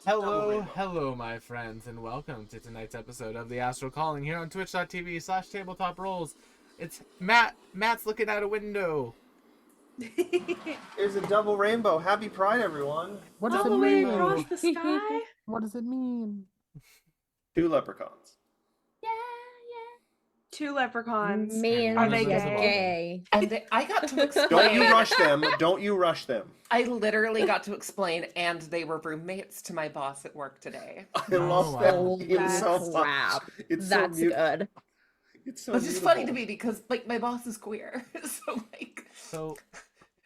Hello, my friends, and welcome to tonight's episode of the Astral Calling here on twitch.tv/tabletop rolls. It's Matt. Matt's looking out a window. There's a double rainbow. Happy Pride, everyone. What does All it the way mean? across the sky? What does it mean? 2 leprechauns. Yeah. Two leprechauns. Means Are they you're gay? And I got to explain. Don't you rush them. Don't you rush them. I literally got to explain, and they were roommates to my boss at work today. I love that Oh, meme so crap. much. It's That's so good. It's so Which is beautiful. funny to me because, like, my boss is queer, So,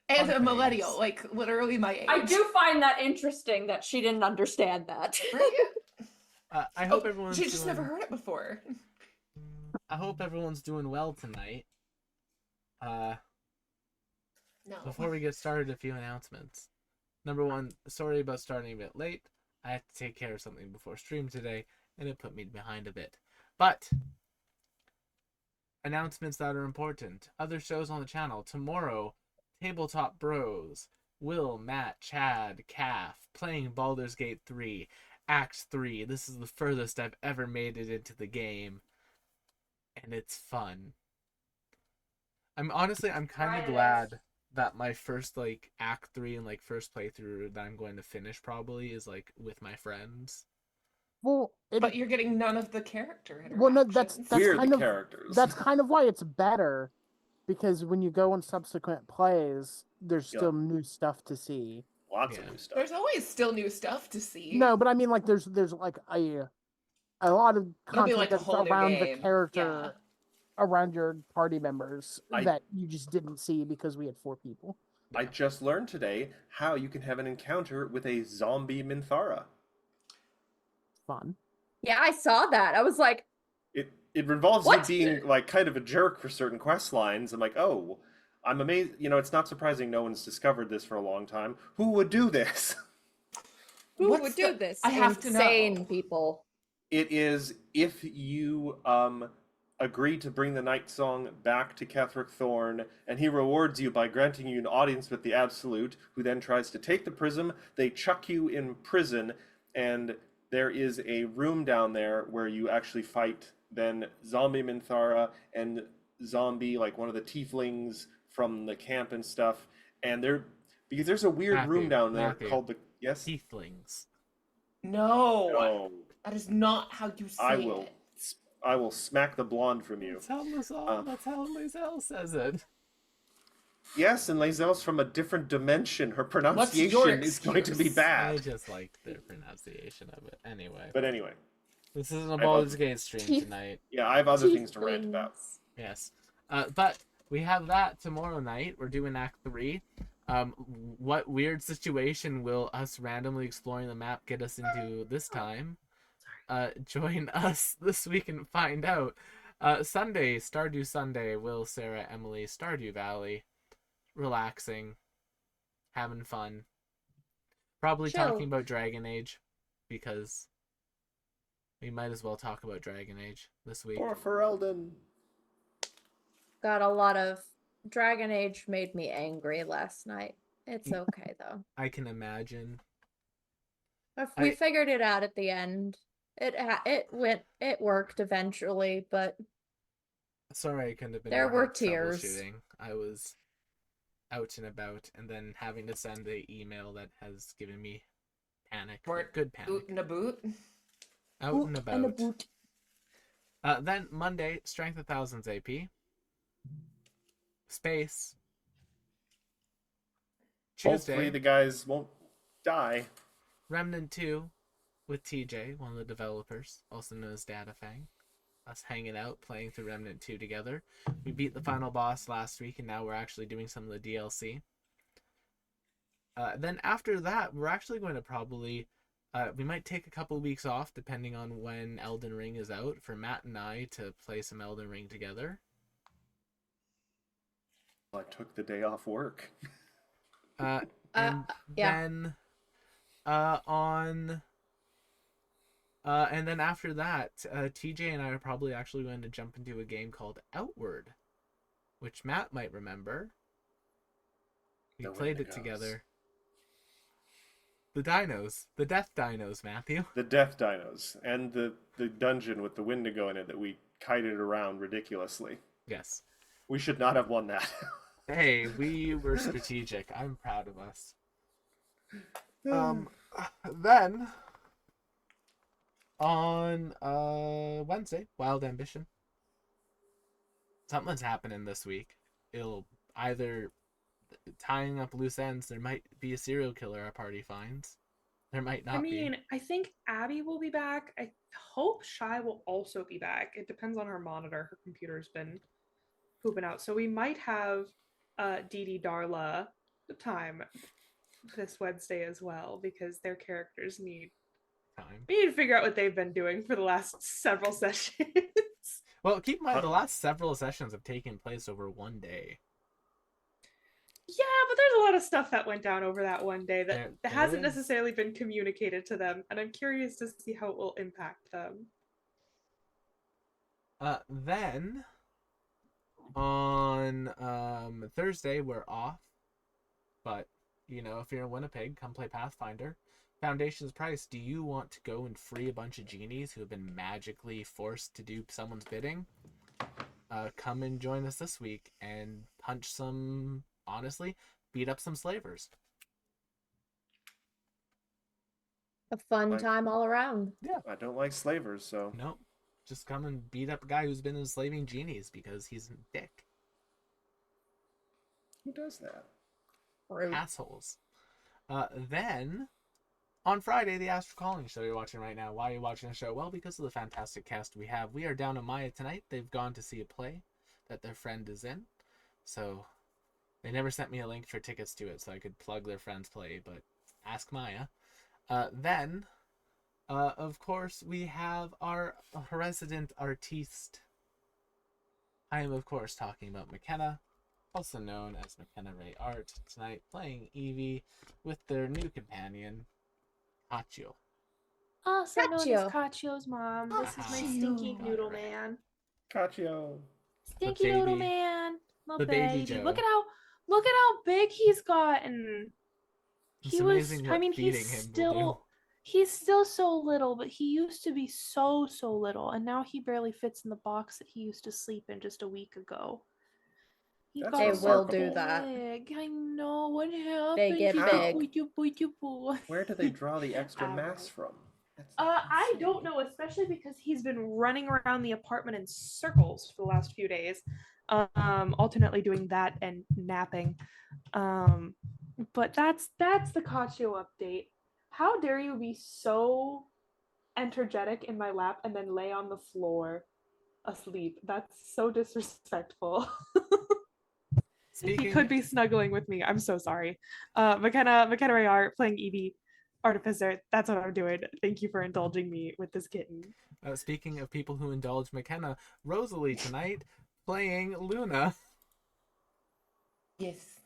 and a fun millennial, things. like literally my age. I do find that interesting that she didn't understand that. Right? I hope everyone's She just doing... never heard it before. I hope everyone's doing well tonight. No. Before we get started, a few announcements. Number one, sorry about starting a bit late. I had to take care of something before stream today, and it put me behind a bit. But announcements that are important. Other shows on the channel. Tomorrow, Tabletop Bros, Will, Matt, Chad, Calf, playing Baldur's Gate 3, Act 3. This is the furthest I've ever made it into the game. And it's fun. I'm kind of glad that my first, Act 3 and, first playthrough that I'm going to finish probably is, with my friends. Well, But you're getting none of the character well, no, that's interactions. We're kind the of characters. that's kind of why it's better, because when you go on subsequent plays, there's still new stuff to see. Lots of Yeah. new stuff. There's always still new stuff to see. No, but I mean, there's a lot of It'll be content like a that's whole new around the game. character, around your party members I- that you just didn't see because we had 4 people. I just learned today how you can have an encounter with a zombie Minthara. Fun. Yeah, I saw that. I was like, It involves What? you being kind of a jerk for certain quest lines. I'm like, oh, I'm amazed. It's not surprising no one's discovered this for a long time. Who would do this? who What's would do the- this? I have to know. Insane people. It is if you agree to bring the Night Song back to Ketheric Thorn, and he rewards you by granting you an audience with the Absolute, who then tries to take the prism. They chuck you in prison, and there is a room down there where you actually fight then zombie Minthara and zombie, one of the tieflings from the camp and stuff. And because there's a weird room down there called the... Yes? Tieflings. No. No. That is not how you say it. I will smack the blonde from you. That's how Lizelle says it. Yes, and Lazelle's from a different dimension. Her your pronunciation is going to be excuse? I bad. just like the pronunciation of it. Anyway. But anyway, This isn't a I Baldur's love- Gate stream Teeth. tonight. yeah, I have other things to rant about. Yes. But we have that tomorrow night. We're doing Act 3. What weird situation will us randomly exploring the map get us into this time? Join us this week and find out. Sunday, Stardew Sunday. Will, Sarah, Emily, Stardew Valley. Relaxing. Having fun. Probably Chill. talking about Dragon Age. Because we might as well talk about Dragon Age this week. Or Ferelden. Got a lot of Dragon Age made me angry last night. It's okay though. I can imagine. We figured it out at the end. It worked eventually, but Sorry I couldn't have been There more were help tears. troubleshooting. I was out and about and then having to send an email that has given me panic. We're Good panic. Boot in a boot. Out and about. and a boot. Then Monday, Strength of Thousands AP. Space. Hopefully Tuesday, the guys won't die. Remnant 2 with TJ, one of the developers, also known as DataFang. Us hanging out, playing through Remnant 2 together. We beat the final boss last week, and now we're actually doing some of the DLC. Then after that, we're actually going to probably... we might take a couple weeks off, depending on when Elden Ring is out, for Matt and I to play some Elden Ring together. I took the day off work. And yeah. then and then after that, TJ and I are probably actually going to jump into a game called Outward, which Matt might remember. We Nowhere played to it goes. together. The dinos. The death dinos, Matthew. The death dinos and the dungeon with the Wendigo in it that we kited around ridiculously. Yes. We should not have won that. Hey, we were strategic. I'm proud of us. Then on Wednesday, Wild Ambition. Something's happening this week. It'll either tying up loose ends. There might be a serial killer our party finds. There might not be. I think Abby will be back. I hope Shy will also be back. It depends on her monitor. Her computer's been pooping out. So we might have Dee Dee Darla time this Wednesday as well, because their characters need Time. we need to figure out what they've been doing for the last several sessions. Well, keep in mind, the last several sessions have taken place over one day. Yeah, but there's a lot of stuff that went down over that one day that There hasn't is. necessarily been communicated to them, and I'm curious to see how it will impact them. Then on Thursday we're off, but if you're in Winnipeg, come play Pathfinder. Foundation's price. Do you want to go and free a bunch of genies who have been magically forced to do someone's bidding? Come and join us this week and punch some. Honestly, beat up some slavers. A fun Like- time all around. I don't like slavers, so Nope. Just come and beat up a guy who's been enslaving genies because he's a dick. who does that? Rude. Assholes. Then, on Friday, the Astral Calling show you're watching right now. Why are you watching the show? Well, because of the fantastic cast we have. We are down in Maya tonight. They've gone to see a play that their friend is in. So, they never sent me a link for tickets to it so I could plug their friend's play, but ask Maya. Then, of course, we have our resident artiste. I am, of course, talking about McKenna, also known as McKenna Ray Art, tonight playing Evie with their new companion, Hachio. Also known as Cacio. Cacio's mom. This is my Cacio. stinky noodle man. Caccio. Stinky baby- noodle man. Little the baby baby. Joe. Look at how big he's gotten. It's amazing what feeding he's him will still he's still so little, but he used to be so little, and now he barely fits in the box that he used to sleep in just a week ago. He That's got They so will do that. big. I know what happened. They get He- big. Where do they draw the extra mass from? That's I insane. don't know, especially because he's been running around the apartment in circles for the last few days, alternately doing that and napping. But that's the Caccio update. How dare you be so energetic in my lap and then lay on the floor asleep? That's so disrespectful. He Speaking, could be snuggling with me. I'm so sorry. McKenna Ray Art playing Evie Artificer. That's what I'm doing. Thank you for indulging me with this kitten. speaking of people who indulge McKenna, Rosalie tonight playing Luna. Yes,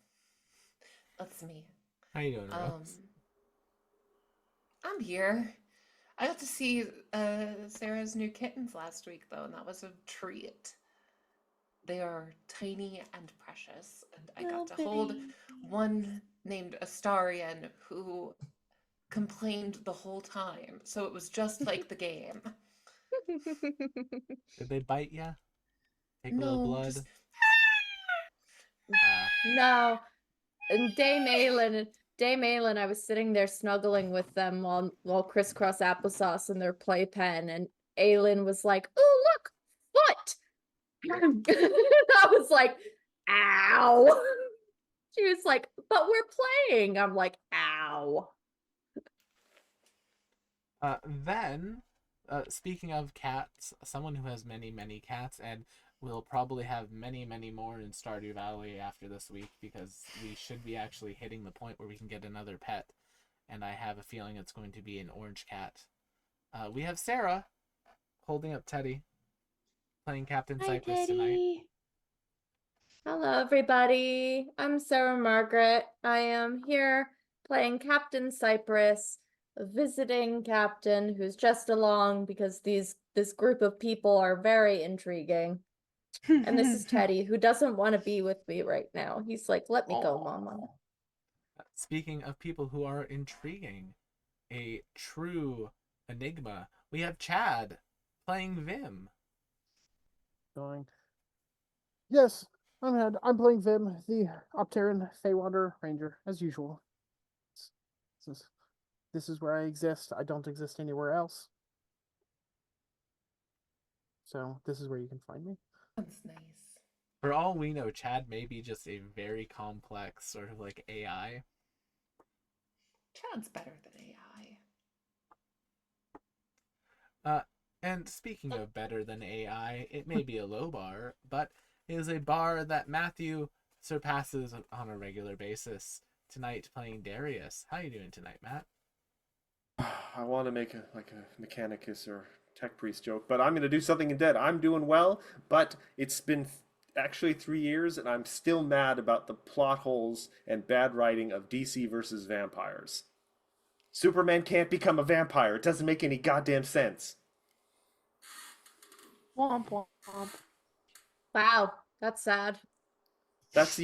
that's me. How you doing, Rose? I'm here. I got to see Sarah's new kittens last week, though, and that was a treat. They are tiny and precious, and I got to hold one named Astarian who complained the whole time, so it was just like the game. Did they bite ya? Take a No, little blood? just- No. And Dame Aylin, I was sitting there snuggling with them while crisscross applesauce in their playpen, and Aylin was like, "Oh, look, foot!" I was like, "Ow!" She was like, "But we're playing." I'm like, "Ow!" Then, speaking of cats, someone who has many, many cats, and will probably have many, many more in Stardew Valley after this week, because we should be actually hitting the point where we can get another pet, and I have a feeling it's going to be an orange cat. We have Sarah holding up Teddy, playing Captain Cypress tonight. Hello, everybody. I'm Sarah Margaret. I am here playing Captain Cypress, a visiting captain who's just along because this group of people are very intriguing. And this is Teddy, who doesn't want to be with me right now. He's like, "Let me go, Mama." Speaking of people who are intriguing, a true enigma. We have Chad playing Vim. Going. Yes, I'm playing Vim, the Opteran Feywander Ranger, as usual. This is where I exist. I don't exist anywhere else. So this is where you can find me. That's nice. For all we know, Chad may be just a very complex sort of like AI. Chad's better than AI. And speaking of better than AI, it may be a low bar, but it is a bar that Matthew surpasses on a regular basis. Tonight playing Darius. How you doing tonight, Matt? I want to make a Mechanicus or Tech Priest joke, but I'm going to do something instead. I'm doing well, but it's been actually 3 years, and I'm still mad about the plot holes and bad writing of DC versus vampires. Superman can't become a vampire. It doesn't make any goddamn sense. Womp womp. Wow, that's sad. That's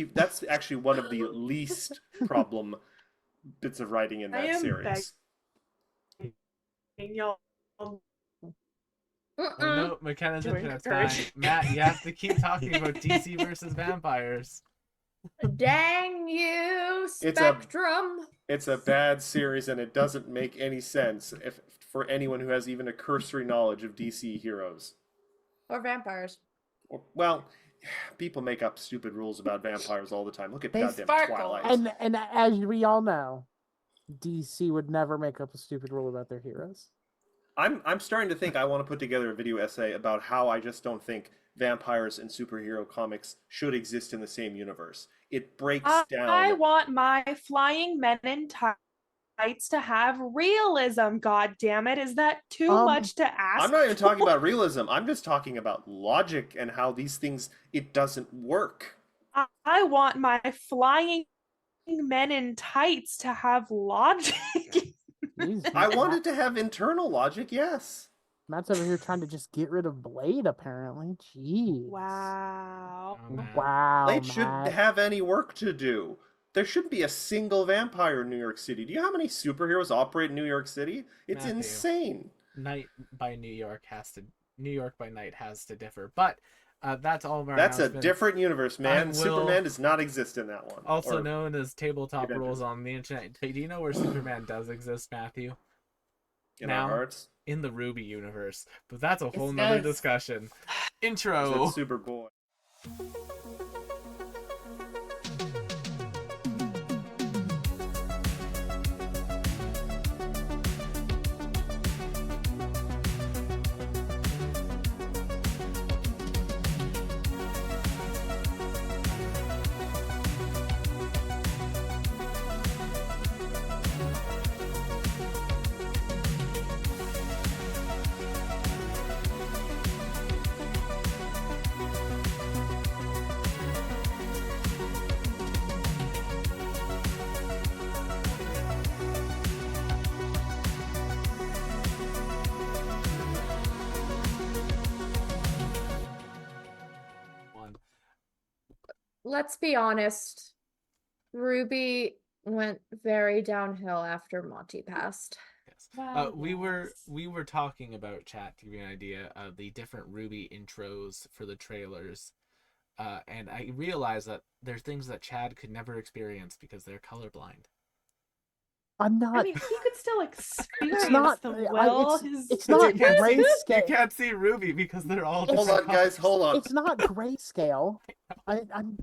actually one of the least problem bits of writing in I that am series. Y'all. Oh no, McKenna's Doing internet's courage. dying. Matt, you have to keep talking about DC versus vampires. Dang you, It's a- Spectrum. It's a bad series, and it doesn't make any sense for anyone who has even a cursory knowledge of DC heroes. Or vampires. Well, people make up stupid rules about vampires all the time. Look at They goddamn sparkle. Twilight. And as we all know, DC would never make up a stupid rule about their heroes. I'm starting to think I want to put together a video essay about how I just don't think vampires and superhero comics should exist in the same universe. It breaks down. I want my flying men in tights to have realism. God damn it! Is that too much to ask? I'm not even talking for? about realism. I'm just talking about logic and how these things, it doesn't work. I want my flying men in tights to have logic. Jeez, I wanted to have internal logic, yes. Matt's over here trying to just get rid of Blade, apparently. Jeez. Wow. Oh, Matt. Wow. Blade shouldn't Matt. have any work to do. There shouldn't be a single vampire in New York City. Do you know how many superheroes operate in New York City? It's Matthew. insane. New York by Night has to differ, but that's all of our That's a announcements. different universe, man. will- Superman does not exist in that one. Also Or- known as tabletop Avengers. rules on the internet. Do you know where Superman does exist, Matthew? in now- our hearts. In the Ruby universe, but that's a whole Yes, nother does. discussion. It's Intro. Superboy. One. Let's be honest. Ruby went very downhill after Monty passed. Yes. Wow, we were yes. talking about, chat, to give you an idea of the different Ruby intros for the trailers, and I realized that there's things that Chad could never experience because they're colorblind. I'm not. I mean, he could still experience not- them I- well. it's not You can't see- grayscale. You can't see Ruby because they're all Hold different on, guys. colors. Hold on. It's not grayscale. I'm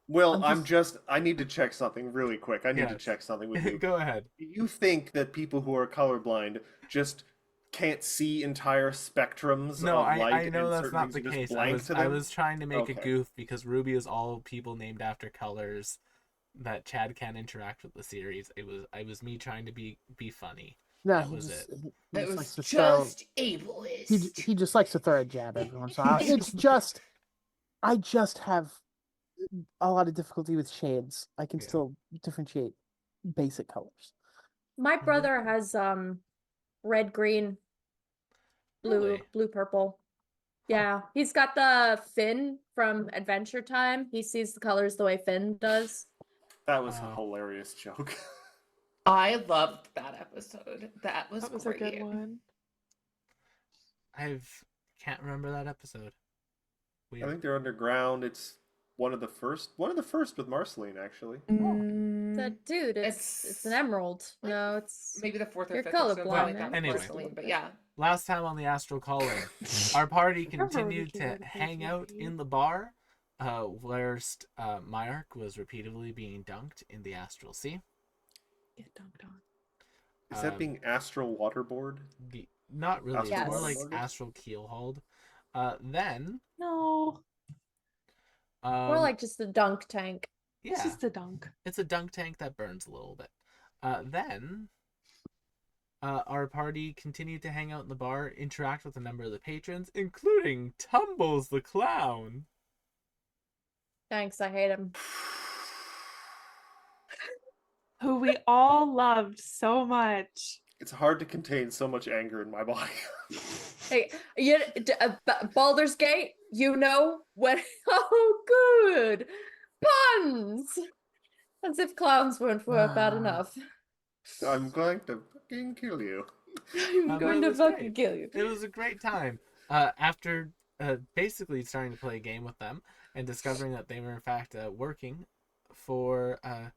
Will, I'm I need to check something really quick. I need to Yes. check something with you. Go ahead. Do you think that people who are colorblind just can't see entire spectrums No, of light I know and that's certain not things the are just case. blank to I them? was trying to make a Okay. goof because Ruby is all people named after colors that Chad can interact with the series. I was me trying to be funny. no. That He was just, it. he It just was likes to throw. just ableist. He just likes to throw a jab every once in a while. It's just, I just have a lot of difficulty with shades. I can Yeah. still differentiate basic colors. My brother has red, green, blue, Really? blue, purple. Yeah, he's got the Finn from Adventure Time. He sees the colors the way Finn does. That was a Oh. hilarious joke. I loved that episode. That was That was great. a good one. Can't remember that episode. I Weird. think they're underground. It's one of the first with Marceline, actually. Said, dude, it's an emerald. like, No, it's maybe the fourth or you're fifth episode, colorblind, something like man. that. Anyway. Marceline, but yeah. Last time on the Astral Calling, our party Remember when we continued came to over to play hang out GP? in the bar, whilst Myark was repeatedly being dunked in the Astral Sea. Get dunked on. Is that Um, being astral waterboard? Not really. It's Astral more like waterboarded? astral keelhauled. Then, No, more um, like just a dunk tank. this yeah, is the dunk. it's a dunk tank that burns a little bit. Then, our party continued to hang out in the bar, interact with a number of the patrons, including Tumbles the Clown. Thanks, I hate him. Who we all loved so much. It's hard to contain so much anger in my body. Hey, Baldur's Gate, you know when? Oh, good puns. As if clowns weren't bad enough. I'm going to fucking kill you. I'm but going it to was fucking great. kill you. It was a great time. After basically starting to play a game with them and discovering that they were in fact working for a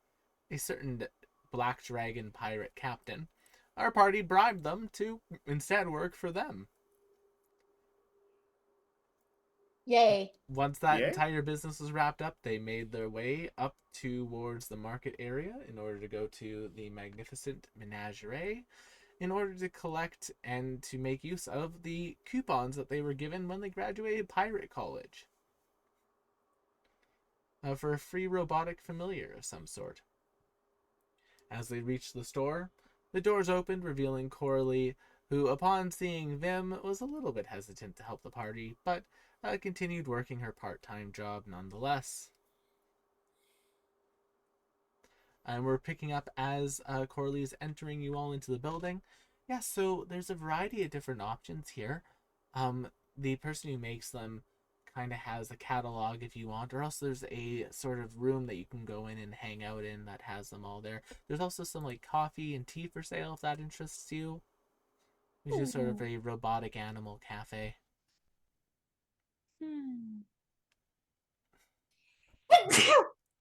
certain Black Dragon pirate captain, our party bribed them to instead work for them. Yay. Once that Yay? entire business was wrapped up, they made their way up towards the market area in order to go to the magnificent menagerie in order to collect and to make use of the coupons that they were given when they graduated pirate college for a free robotic familiar of some sort. As they reached the store, the doors opened, revealing Coralie, who, upon seeing Vim, was a little bit hesitant to help the party, but continued working her part-time job nonetheless. And we're picking up as Coralie is entering you all into the building. Yeah, so there's a variety of different options here. The person who makes them kind of has a catalog if you want, or else there's a sort of room that you can go in and hang out in that has them all there. There's also some like coffee and tea for sale if that interests you. Which is sort of a robotic animal cafe.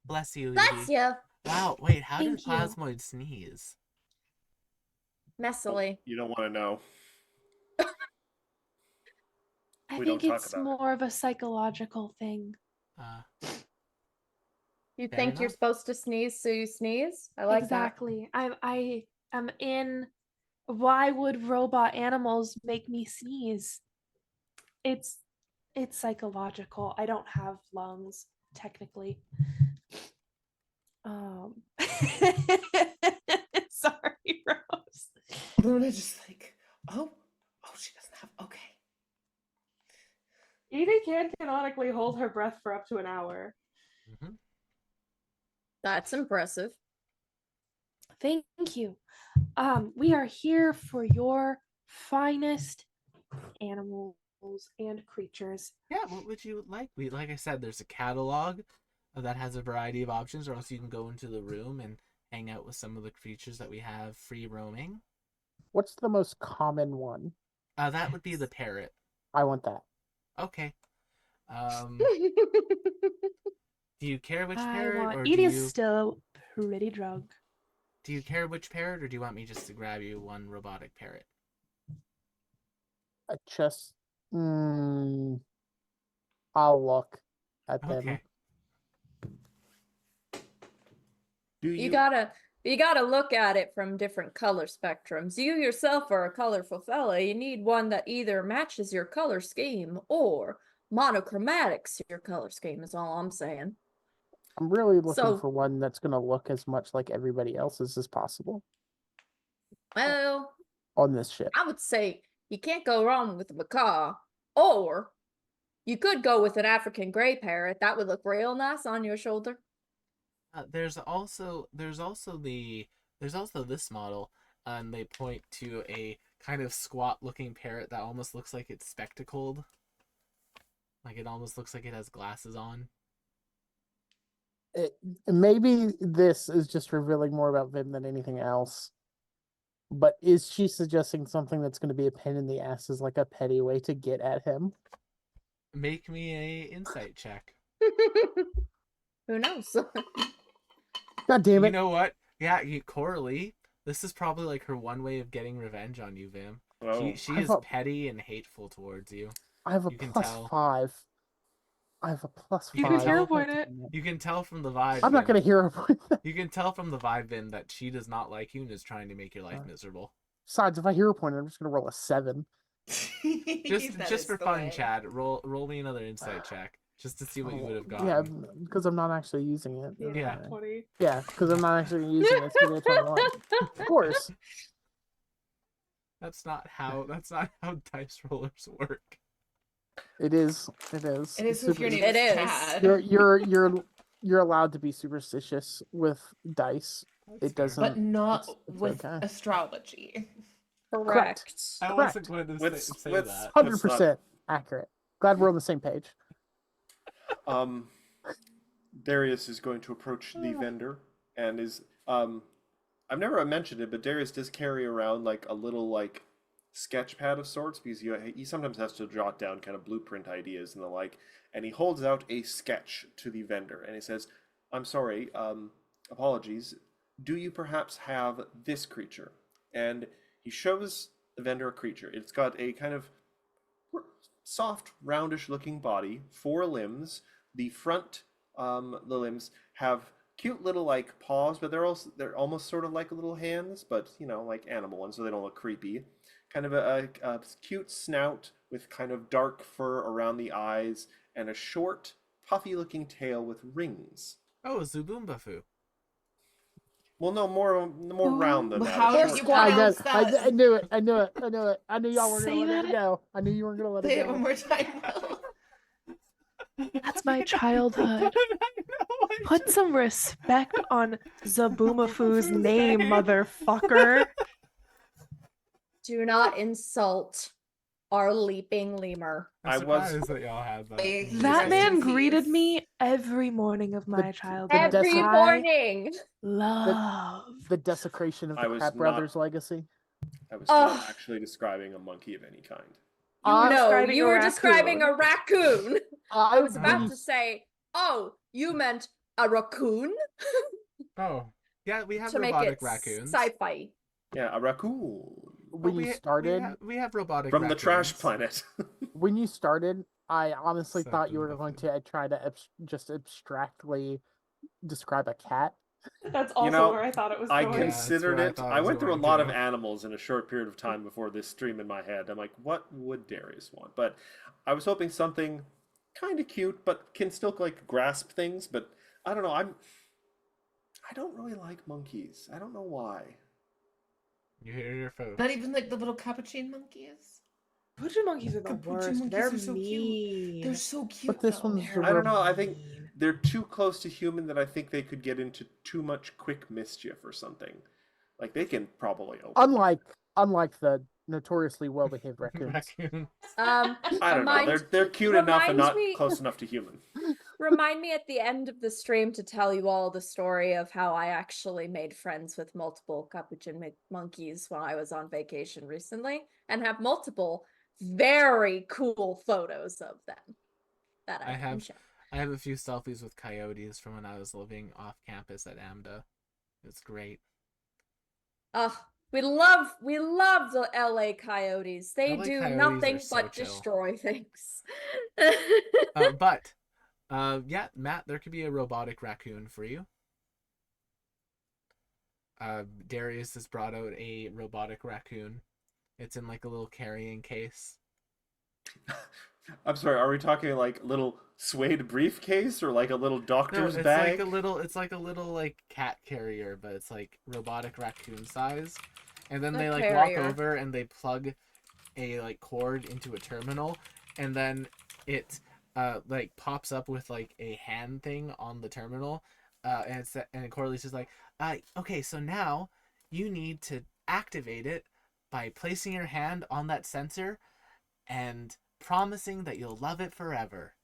Bless you, Bless Levy. you. Wow, wait, how did Thank you. Plasmoid sneeze? Messily. You don't want to know. I We think don't talk it's about it. more of a psychological thing. You Fair think you're enough. supposed to sneeze, so you sneeze? I like Exactly. I am in. Why would robot animals make me sneeze? It's psychological. I don't have lungs technically. Sorry, Rose. Luna just like, oh, she doesn't have. Okay. Edie can canonically hold her breath for up to an hour. Mm-hmm. That's impressive. Thank you. We are here for your finest animals and creatures. Yeah, what would you like? Like I said, there's a catalog that has a variety of options, or else you can go into the room and hang out with some of the creatures that we have free roaming. What's the most common one? That would be the parrot. I want that. Okay. Do you care which I parrot, want. or Edie's still pretty drunk. do you care which parrot, or do you want me just to grab you one robotic parrot? Just, I'll look at them. Okay. Do You gotta look at it from different color spectrums. You yourself are a colorful fella. You need one that either matches your color scheme or monochromatics your color scheme is all I'm saying. I'm really looking So- for one that's going to look as much like everybody else's as possible Well, on this ship. I would say you can't go wrong with a macaw, or you could go with an African gray parrot. That would look real nice on your shoulder. There's also this model, and they point to a kind of squat-looking parrot that almost looks like it's spectacled. Like it almost looks like it has glasses on. maybe this is just revealing more about Vim than anything else. But is she suggesting something that's going to be a pain in the ass as like a petty way to get at him? Make me a insight check. Who knows? God damn You it! know what? Yeah, Coralie. This is probably like her one way of getting revenge on you, Vim. Oh. She I is thought- petty and hateful towards you. I have a You can plus tell. 5. I have a plus You You can can 5. hero tell- point it. You can tell from the vibe. I'm not Vim. going to hero point that. You can tell from the vibe, Vim, that she does not like you and is trying to make your life miserable. Besides, if I hero point it, I'm just going to roll a 7. Just That just is for the fun, way. Chad. Roll me another insight check just to see what you would have gotten. Yeah, because I'm not actually using it. Yeah. 20. Yeah, because I'm not actually using it. It's going to be a 21. Of course. That's not how dice rollers work. It is. It is. It is if your name It is is. Chad. You're allowed to be superstitious with dice. That's It fair. doesn't- But not it's with okay. astrology. Correct. I wasn't going to Let's- say let's- that. 100% accurate. Glad we're on the same page. Darius is going to approach the vendor and is I've never mentioned it, but Darius does carry around like a little like sketch pad of sorts because he sometimes has to jot down kind of blueprint ideas and the like, and he holds out a sketch to the vendor and he says, "I'm sorry, apologies. Do you perhaps have this creature?" And he shows the vendor a creature. It's got a kind of soft, roundish looking body, 4 limbs. The front, the limbs have cute little like paws, but they're almost sort of like little hands, but like animal ones, so they don't look creepy. Kind of a cute snout with kind of dark fur around the eyes and a short, puffy looking tail with rings. Oh, Zubumbafu. Well, no, more round than that. How A do short you tail. pronounce I that? knew it. I knew it. I knew it. I knew y'all weren't Say going to let it that. go. I knew you weren't going to let Say it it go. one more time, Will. That's my childhood. Put some respect on Zaboomafu's name, motherfucker. Do not insult our leaping lemur. I'm I was- surprised that y'all had that. Hey, That Rest man in greeted peace. me every morning of my The childhood. Every desi- morning. Love. The desecration of I the was Crap not- Brothers legacy. I was Ugh. not actually describing a monkey of any kind. You were I- No, describing you a were describing a raccoon. I was about when to say, oh, you meant a raccoon? Oh, yeah, we have To make robotic it raccoons. sci-fi. Yeah, a raccoon when you started, we have robotic from the trash raccoons. planet. when you started, I honestly thought you were Zaboomafu. going to try to just abstractly describe a cat. That's also know, where I thought it was I going. Yeah, that's considered where I it. thought I it was went through a going lot of to. animals in a short period of time before this stream in my head. I'm like, what would Darius want? But I was hoping something kind of cute, but can still like grasp things. But I don't know. I don't really like monkeys. I don't know why. You hear your folks. Not even like the little capuchin monkeys. Capuchin monkeys are the Capuchin worst. monkeys They're are so cute. mean. They're so cute. But this though. one's They're I don't know. I think mean. they're too close to human that I think they could get into too much quick mischief or something. Like they can probably open. Unlike the notoriously well-behaved raccoons. Raccoon. I don't know. Remind- They're cute enough and reminds not me- close enough to human. Remind me at the end of the stream to tell you all the story of how I actually made friends with multiple capuchin monkeys while I was on vacation recently and have multiple very cool photos of them that I, I can have- show. I have a few selfies with coyotes from when I was living off campus at AMDA. It's great. Ugh, we love the LA Coyotes. They LA do Coyotes nothing are so but chill. destroy things. But yeah, Matt, there could be a robotic raccoon for you. Darius has brought out a robotic raccoon. It's in like a little carrying case. I'm sorry, are we talking like little suede briefcase or like a little No, doctor's it's bag? like a little like cat carrier, but it's like robotic raccoon size. And then A they like carrier. walk over and they plug a like cord into a terminal, and then it like pops up with like a hand thing on the terminal, and Corley's just like, okay, so now you need to activate it by placing your hand on that sensor and promising that you'll love it forever.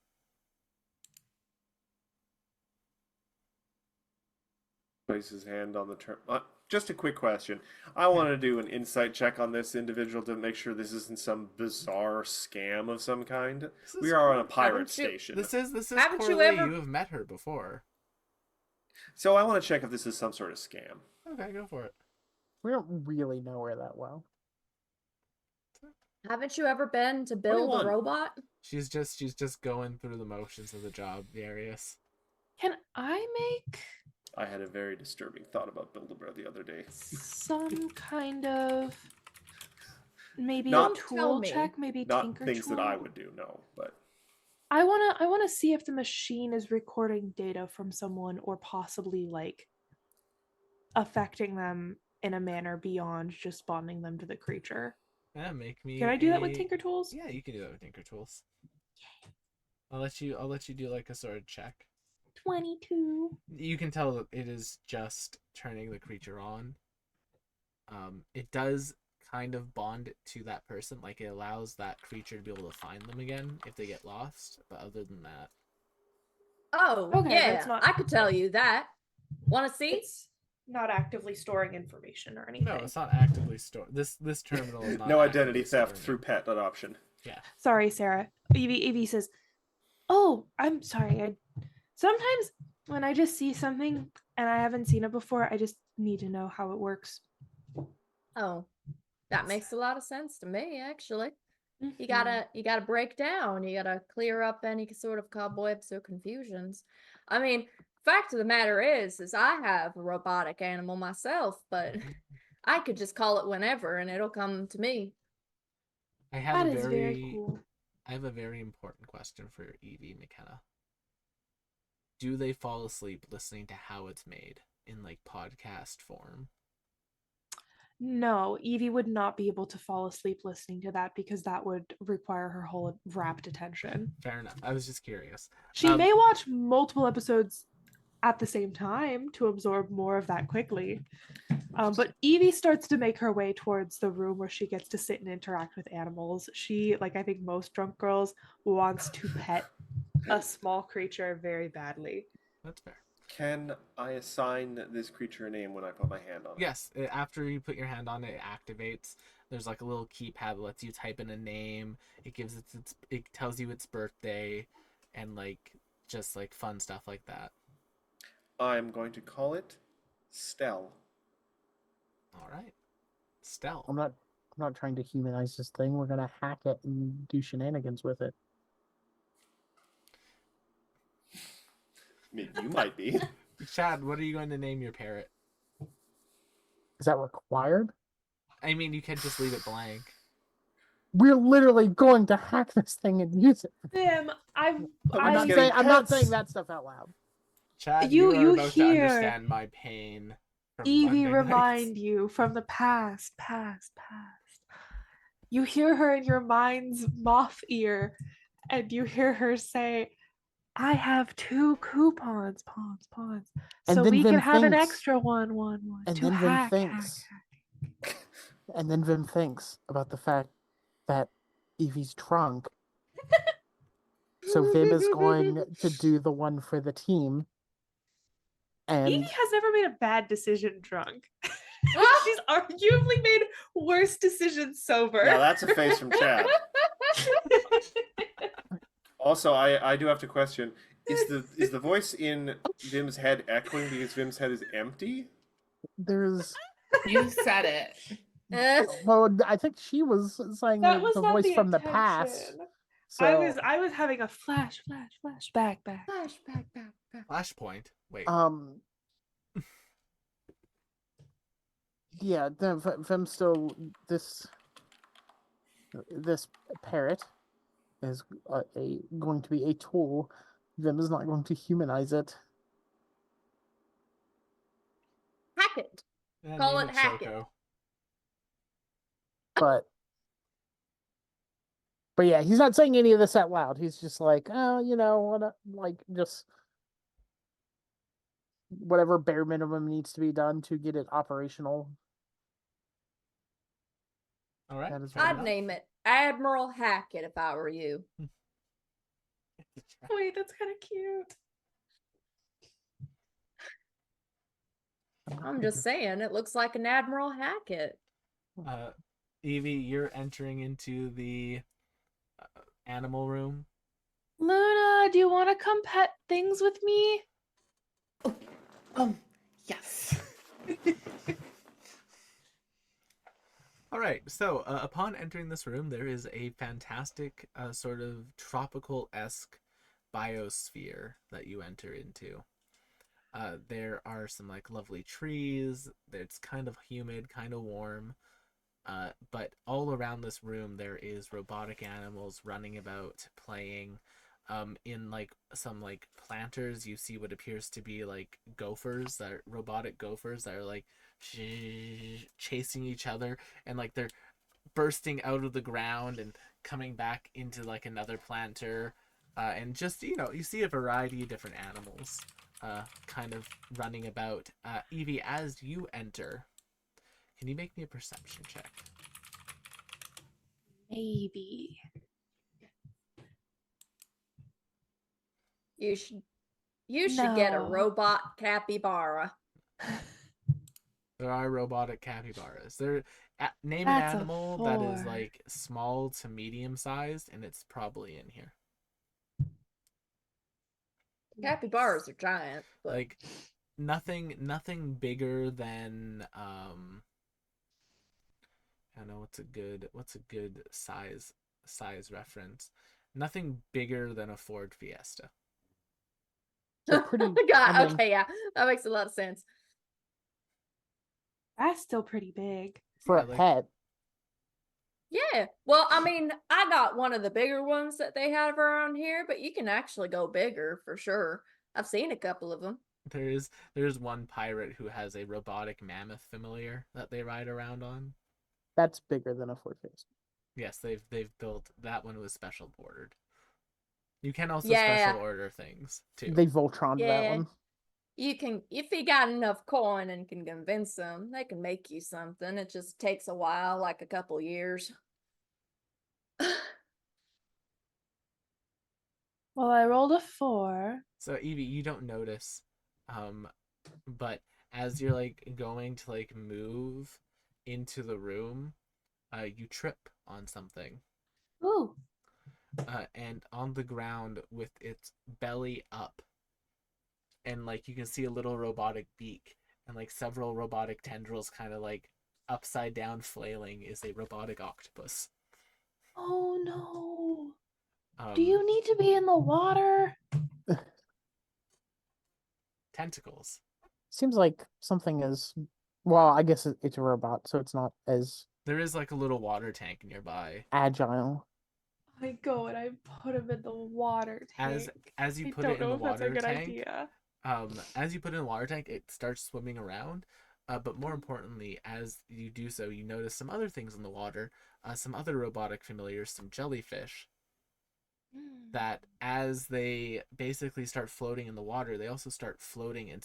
Place his hand on the term. Just a quick question. I want to do an insight check on this individual to make sure this isn't some bizarre scam of some kind. We are on a pirate station. This is Haven't you Corley. ever- You have met her before. So I want to check if this is some sort of scam. Okay, go for it. We don't really know her that well. Haven't you ever been to build 21. a robot? She's just going through the motions of the job, Darius. Can I make I had a very disturbing thought about Build-A-Bear the other day. some kind of maybe Not- a Don't tell tool me. check, maybe Not tinker things tool? that I would do, no. But I wanna see if the machine is recording data from someone or possibly like affecting them in a manner beyond just bonding them to the creature. Yeah, make me. Can I do that with Tinker Tools? Yeah, you can do that with Tinker Tools. I'll let you do like a sword check. 22. You can tell that it is just turning the creature on. It does kind of bond to that person, like it allows that creature to be able to find them again if they get lost. But other than that, Oh, Okay, yeah, that's not- I could tell you that. Want to see? It's not actively storing information or anything. no, it's not actively stored. This terminal is not no actively identity theft storing through it. pet adoption. Yeah. Sorry, Sarah. Evie says, "Oh, I'm sorry. Sometimes when I just see something and I haven't seen it before, I just need to know how it works." Oh, that makes a lot of sense to me, actually. You Mhm. gotta break down. You gotta clear up any sort of cobwebs or confusions. I mean, fact of the matter is I have a robotic animal myself, but I could just call it whenever and it'll come to me. I have That a is very, very cool. I have a very important question for Evie McKenna. Do they fall asleep listening to how it's made in like podcast form? No, Evie would not be able to fall asleep listening to that because that would require her whole rapt attention. Fair enough. I was just curious. She may watch multiple episodes at the same time to absorb more of that quickly. But Evie starts to make her way towards the room where she gets to sit and interact with animals. She, like I think most drunk girls, wants to pet a small creature very badly. That's fair. Can I assign this creature a name when I put my hand on it? Yes, after you put your hand on it, it activates. There's like a little keypad that lets you type in a name. It gives it tells you its birthday, and like just like fun stuff like that. I'm going to call it Stell. All right, Stell. I'm not trying to humanize this thing. We're gonna hack it and do shenanigans with it. Maybe you might be. Chad, what are you going to name your parrot? Is that required? I mean, you can just leave it blank. We're literally going to hack this thing and use it. Sam, I'm just not getting saying pets. that stuff out loud. Chad, You- you are you about to hear understand my pain. From Evie Monday nights. remind you from the past. You hear her in your mind's moth ear, and you hear her say, "I have 2 coupons, pawns. And So then we Vim can have an thinks- extra one. And to then Vim hack, thinks. And then Vim thinks about the fact that Evie's drunk. So Vim is going to do the one for the team. And Evie has never made a bad decision drunk. She's arguably made worse decisions sober. Now that's a face from Chad. Also, I do have to question: is the voice in Vim's head echoing because Vim's head is empty? there's You said it. well, I think she was saying That was the not voice the from the past. intention. So I was having a flashback. Flashback, back. Flashpoint. Wait. yeah, Vim still this parrot is going to be a tool. Vim is not going to humanize it. Hack it. Yeah, Call name it hack it. Choco. But yeah, he's not saying any of this out loud. He's just like, oh, you know, what, like just whatever bare minimum needs to be done to get it operational. All right. That is fair right. I'd enough. name it Admiral Hackett if I were you. Wait, that's kind of cute. I'm just saying, it looks like an Admiral Hackett. Evie, you're entering into the animal room. Luna, do you want to come pet things with me? Yes. All right, so upon entering this room, there is a fantastic sort of tropical-esque biosphere that you enter into. There are some like lovely trees. It's kind of humid, kind of warm. But all around this room, there is robotic animals running about, playing. In like some like planters, you see what appears to be like gophers, that are robotic gophers that are like chasing each other, and like they're bursting out of the ground and coming back into like another planter. And just, you see a variety of different animals kind of running about. Evie, as you enter, can you make me a perception check? Maybe. You should get a No. robot capybara. There are robotic capybaras. Name That's an a animal that is 4. like small to medium sized, and it's probably in here. Capybaras are giant, but Like nothing bigger than I don't know what's a good size reference. Nothing bigger than a Ford Fiesta. So pretty. God, I mean, okay, yeah, that makes a lot of sense. That's still pretty big. for Yeah, a like- pet, Yeah, well, I mean, I got one of the bigger ones that they have around here, but you can actually go bigger for sure. I've seen a couple of them. There's one pirate who has a robotic mammoth familiar that they ride around on. that's bigger than a Ford Face. Yes, they've built that one was special ordered. You can also Yeah. special order things too. They Voltroned that Yeah. one. You can, if you got enough coin and can convince them, they can make you something. It just takes a while, like a couple years. Well, I rolled a 4. So Evie, you don't notice, but as you're like going to like move into the room, you trip on something, Ooh. and on the ground with its belly up, and like you can see a little robotic beak and like several robotic tendrils kind of like upside down flailing is a robotic octopus. Oh no. Um, Do you need to be in the water? tentacles? Seems like something is. Well, I guess it's a robot, so it's not as There is like a little water tank nearby. agile. I go and I put him in the water tank. As you I put don't it in know the if that's a water good tank, idea. as you put it in the water tank, it starts swimming around. But more importantly, as you do so, you notice some other things in the water, some other robotic familiars, some jellyfish, that as they basically start floating in the water, they also start floating in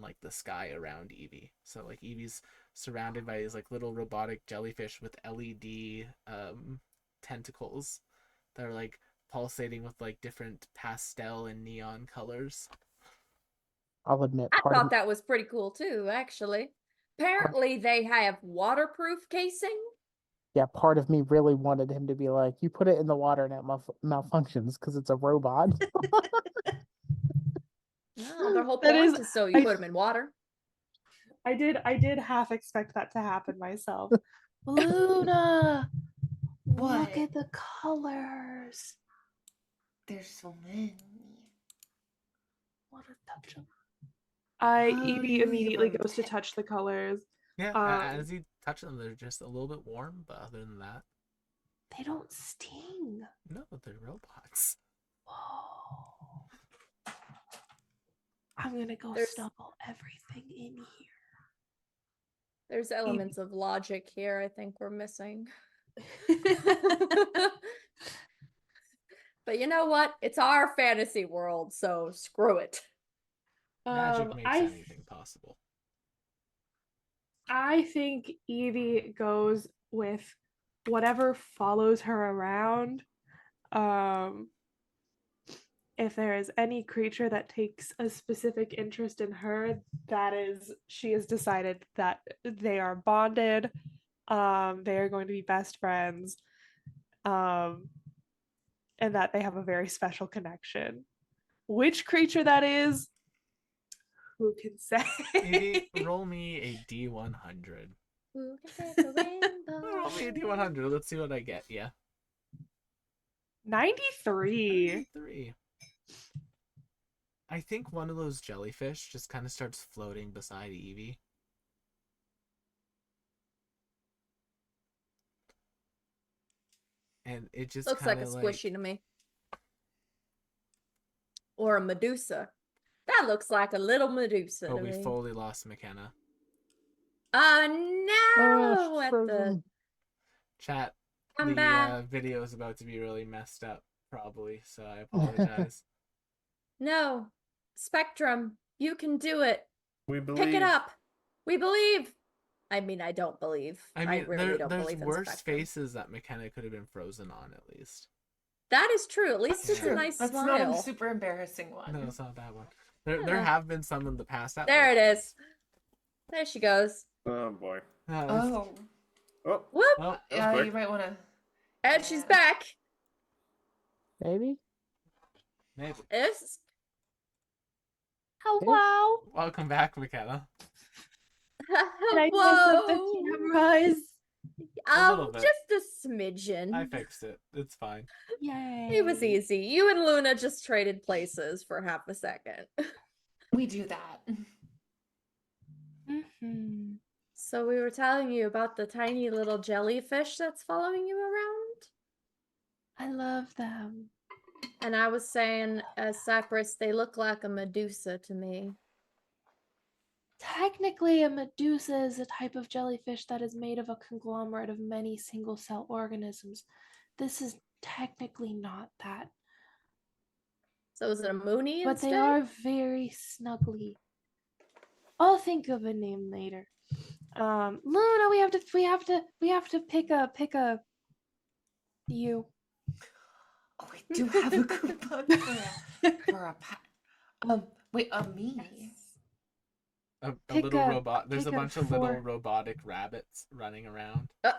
like the sky around Evie. So like Evie's surrounded by these like little robotic jellyfish with LED tentacles that are like pulsating with like different pastel and neon colors. I'll admit, I part of thought that was pretty cool too, actually. Apparently, they have waterproof casing. part of me really wanted him to be like, you put it in the water and it malfunctions because it's a robot. No, their whole That point is- is so you I- put them in water. I did half expect that to happen myself. Luna, What? look at the colors. There's so many. What a touch of. How Evie do you immediately even goes to pet- touch the colors. Yeah, Um, as you touch them, they're just a little bit warm, but other than that, They don't sting. no, they're robots. Whoa. I'm gonna go There's- snuggle everything in here. There's elements of logic here I think we're missing. But you know what? It's our fantasy world, so screw it. Magic makes I anything possible. I think Evie goes with whatever follows her around. if there is any creature that takes a specific interest in her, she has decided that they are bonded. They are going to be best friends. And that they have a very special connection. Which creature that is, who can say? Maybe roll me a D100. Who can take a rainbow? Roll me a D100. Let's see what I get. Yeah. 93. 93. I think one of those jellyfish just kind of starts floating beside Evie. And it just Looks like a kinda squishy to me. Or a Medusa. That looks like a little Medusa Oh, to we me. fully lost McKenna. No! At the frozen. Chat, I'm the back. video is about to be really messed up, probably, so I apologize. No. Spectrum, you can do it. We believe. Pick it up. We believe. I mean, I don't believe. I mean, really don't there's believe in worse Spectrum. faces that McKenna could have been frozen on, at least. That is true. At least it's a Yeah. nice That's smile. not a super embarrassing one. No, it's not a bad one. There Yeah. have been some in the past. That There worked. it is. There she goes. Oh boy. No, it's- Oh, Oh, Whoop. well, was yeah, quick. you might want to. And she's back. Maybe? maybe. It's... Hello. Welcome back, McKenna. Did I mess up the cameras? A little bit. Just a smidgen. I fixed it. It's fine. Yay. It was easy. You and Luna just traded places for half a second. We do that. Mm-hmm. So we were telling you about the tiny little jellyfish that's following you around. I love them. And I was saying, Cypress, they look like a Medusa to me. Technically, a medusa is a type of jellyfish that is made of a conglomerate of many single-cell organisms. This is technically not that, So is it a Mooney but they instead? are very snuggly. I'll think of a name later. Luna, we have to pick a you. Oh, we do have a coupon for a pack. Wait, me. A Pick little a- robot. There's a pick a bunch of little four. robotic rabbits running around. Uh,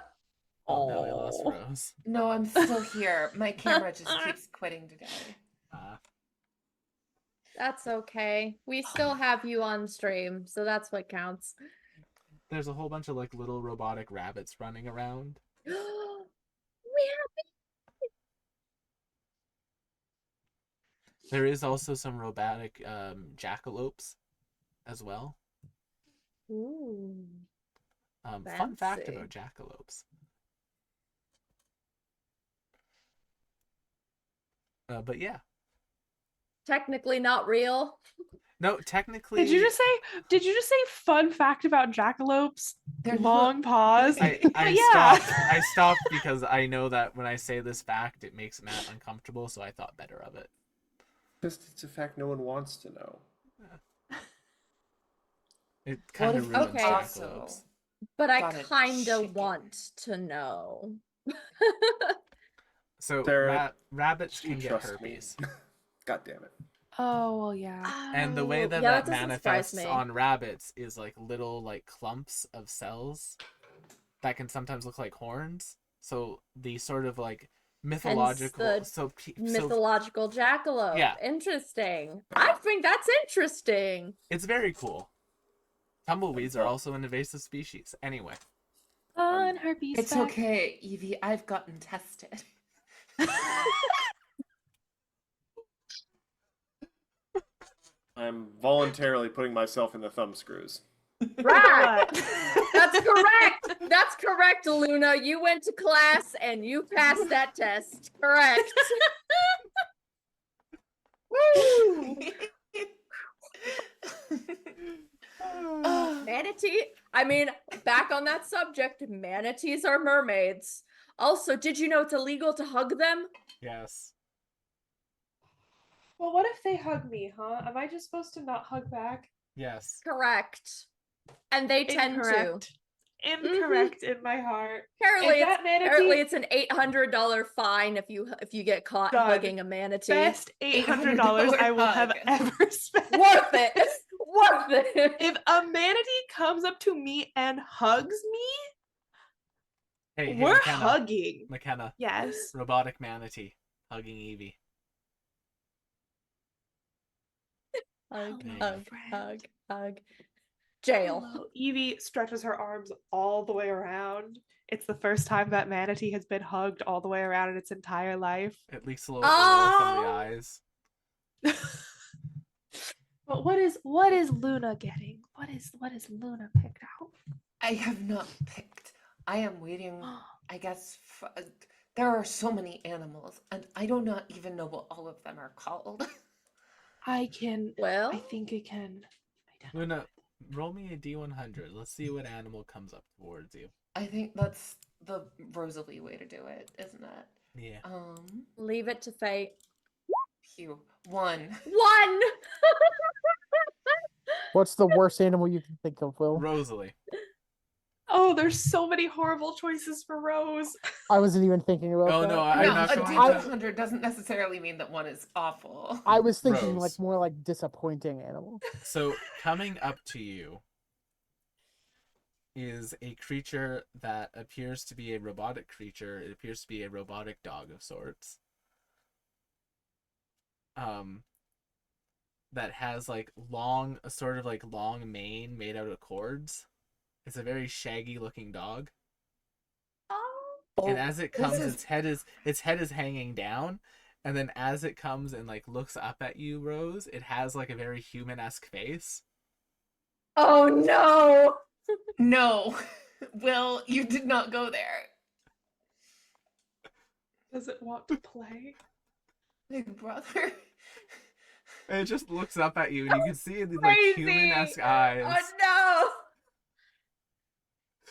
Oh no, we lost oh. Rose. No, I'm still here. My camera just keeps quitting today. That's okay. We still have you on stream, so that's what counts. There's a whole bunch of like little robotic rabbits running around. We have There is also some robotic jackalopes as well. Ooh. Fun fact Fancy. about jackalopes. But yeah. Technically not real. No, technically. Did you just say fun fact about jackalopes? They're Long pause. I stopped because I know that when I say this fact, it makes Matt uncomfortable, so I thought better of it. Just it's a fact no one wants to know. It kind What of if ruins okay. jackalopes. But I Got a kinda chicken. want to know. So Sarah, rabbits you can get trust me. herpes. God damn it. Oh well, yeah. And the way Oh, that yeah, that doesn't surprise manifests me. on rabbits is like little like clumps of cells that can sometimes look like horns. So the sort of like mythological the mythological jackalope. Yeah. Interesting. I think that's interesting. it's very cool. Tumbleweeds are also an invasive species. Anyway, Fun herpes. It's fact. okay, Evie. I've gotten tested. I'm voluntarily putting myself in the thumb screws. Right. That's correct. That's correct, Luna. You went to class and you passed that test. Correct. Woo! Manatee. I mean, back on that subject, manatees are mermaids. Also, did you know it's illegal to hug them? yes. Well, what if they hug me, huh? Am I just supposed to not hug back? Yes. Correct. And they tend to. Incorrect. incorrect in my heart. Apparently, If that manatee- apparently it's an $800 fine if you get caught Done. hugging a manatee. Best $800 I will have hug. ever spent. Worth it. Worth it. If a manatee comes up to me and hugs me, Hey, we're McKenna. hugging. McKenna. Yes. Robotic manatee hugging Evie. Hug, There you hug, go. hug, hug. Jail. Hello. Evie stretches her arms all the way around. It's the first time that manatee has been hugged all the way around in its entire life. It leaks a little oil from the Oh. eyes. But what is Luna getting? What is Luna picked out? I have not picked. I am waiting. I guess there are so many animals, and I do not even know what all of them are called. I Well, think it can. Luna, roll me a D100. Let's see what animal comes up towards you. I think that's the Rosalie way to do it, isn't it? Yeah. leave it to fate. Phew. 1. 1. What's the worst animal you can think of, Will? Rosalie. Oh, there's so many horrible choices for Rose. I wasn't even thinking about Oh, that. no, I'm No, not a going D100 doesn't necessarily mean that one is awful. I was thinking Rose. like more like disappointing animal. So, coming up to you is a creature that appears to be a robotic creature. It appears to be a robotic dog of sorts. That has like a sort of like long mane made out of cords. It's a very shaggy looking dog. And as it comes, its head is hanging down, and then as it comes and like looks up at you, Rose, it has like a very human-esque face. Oh no. No. Will, you did not go there. Does it want to play? Big brother. And it just looks up at you, and you can see these like Crazy. human-esque eyes. Oh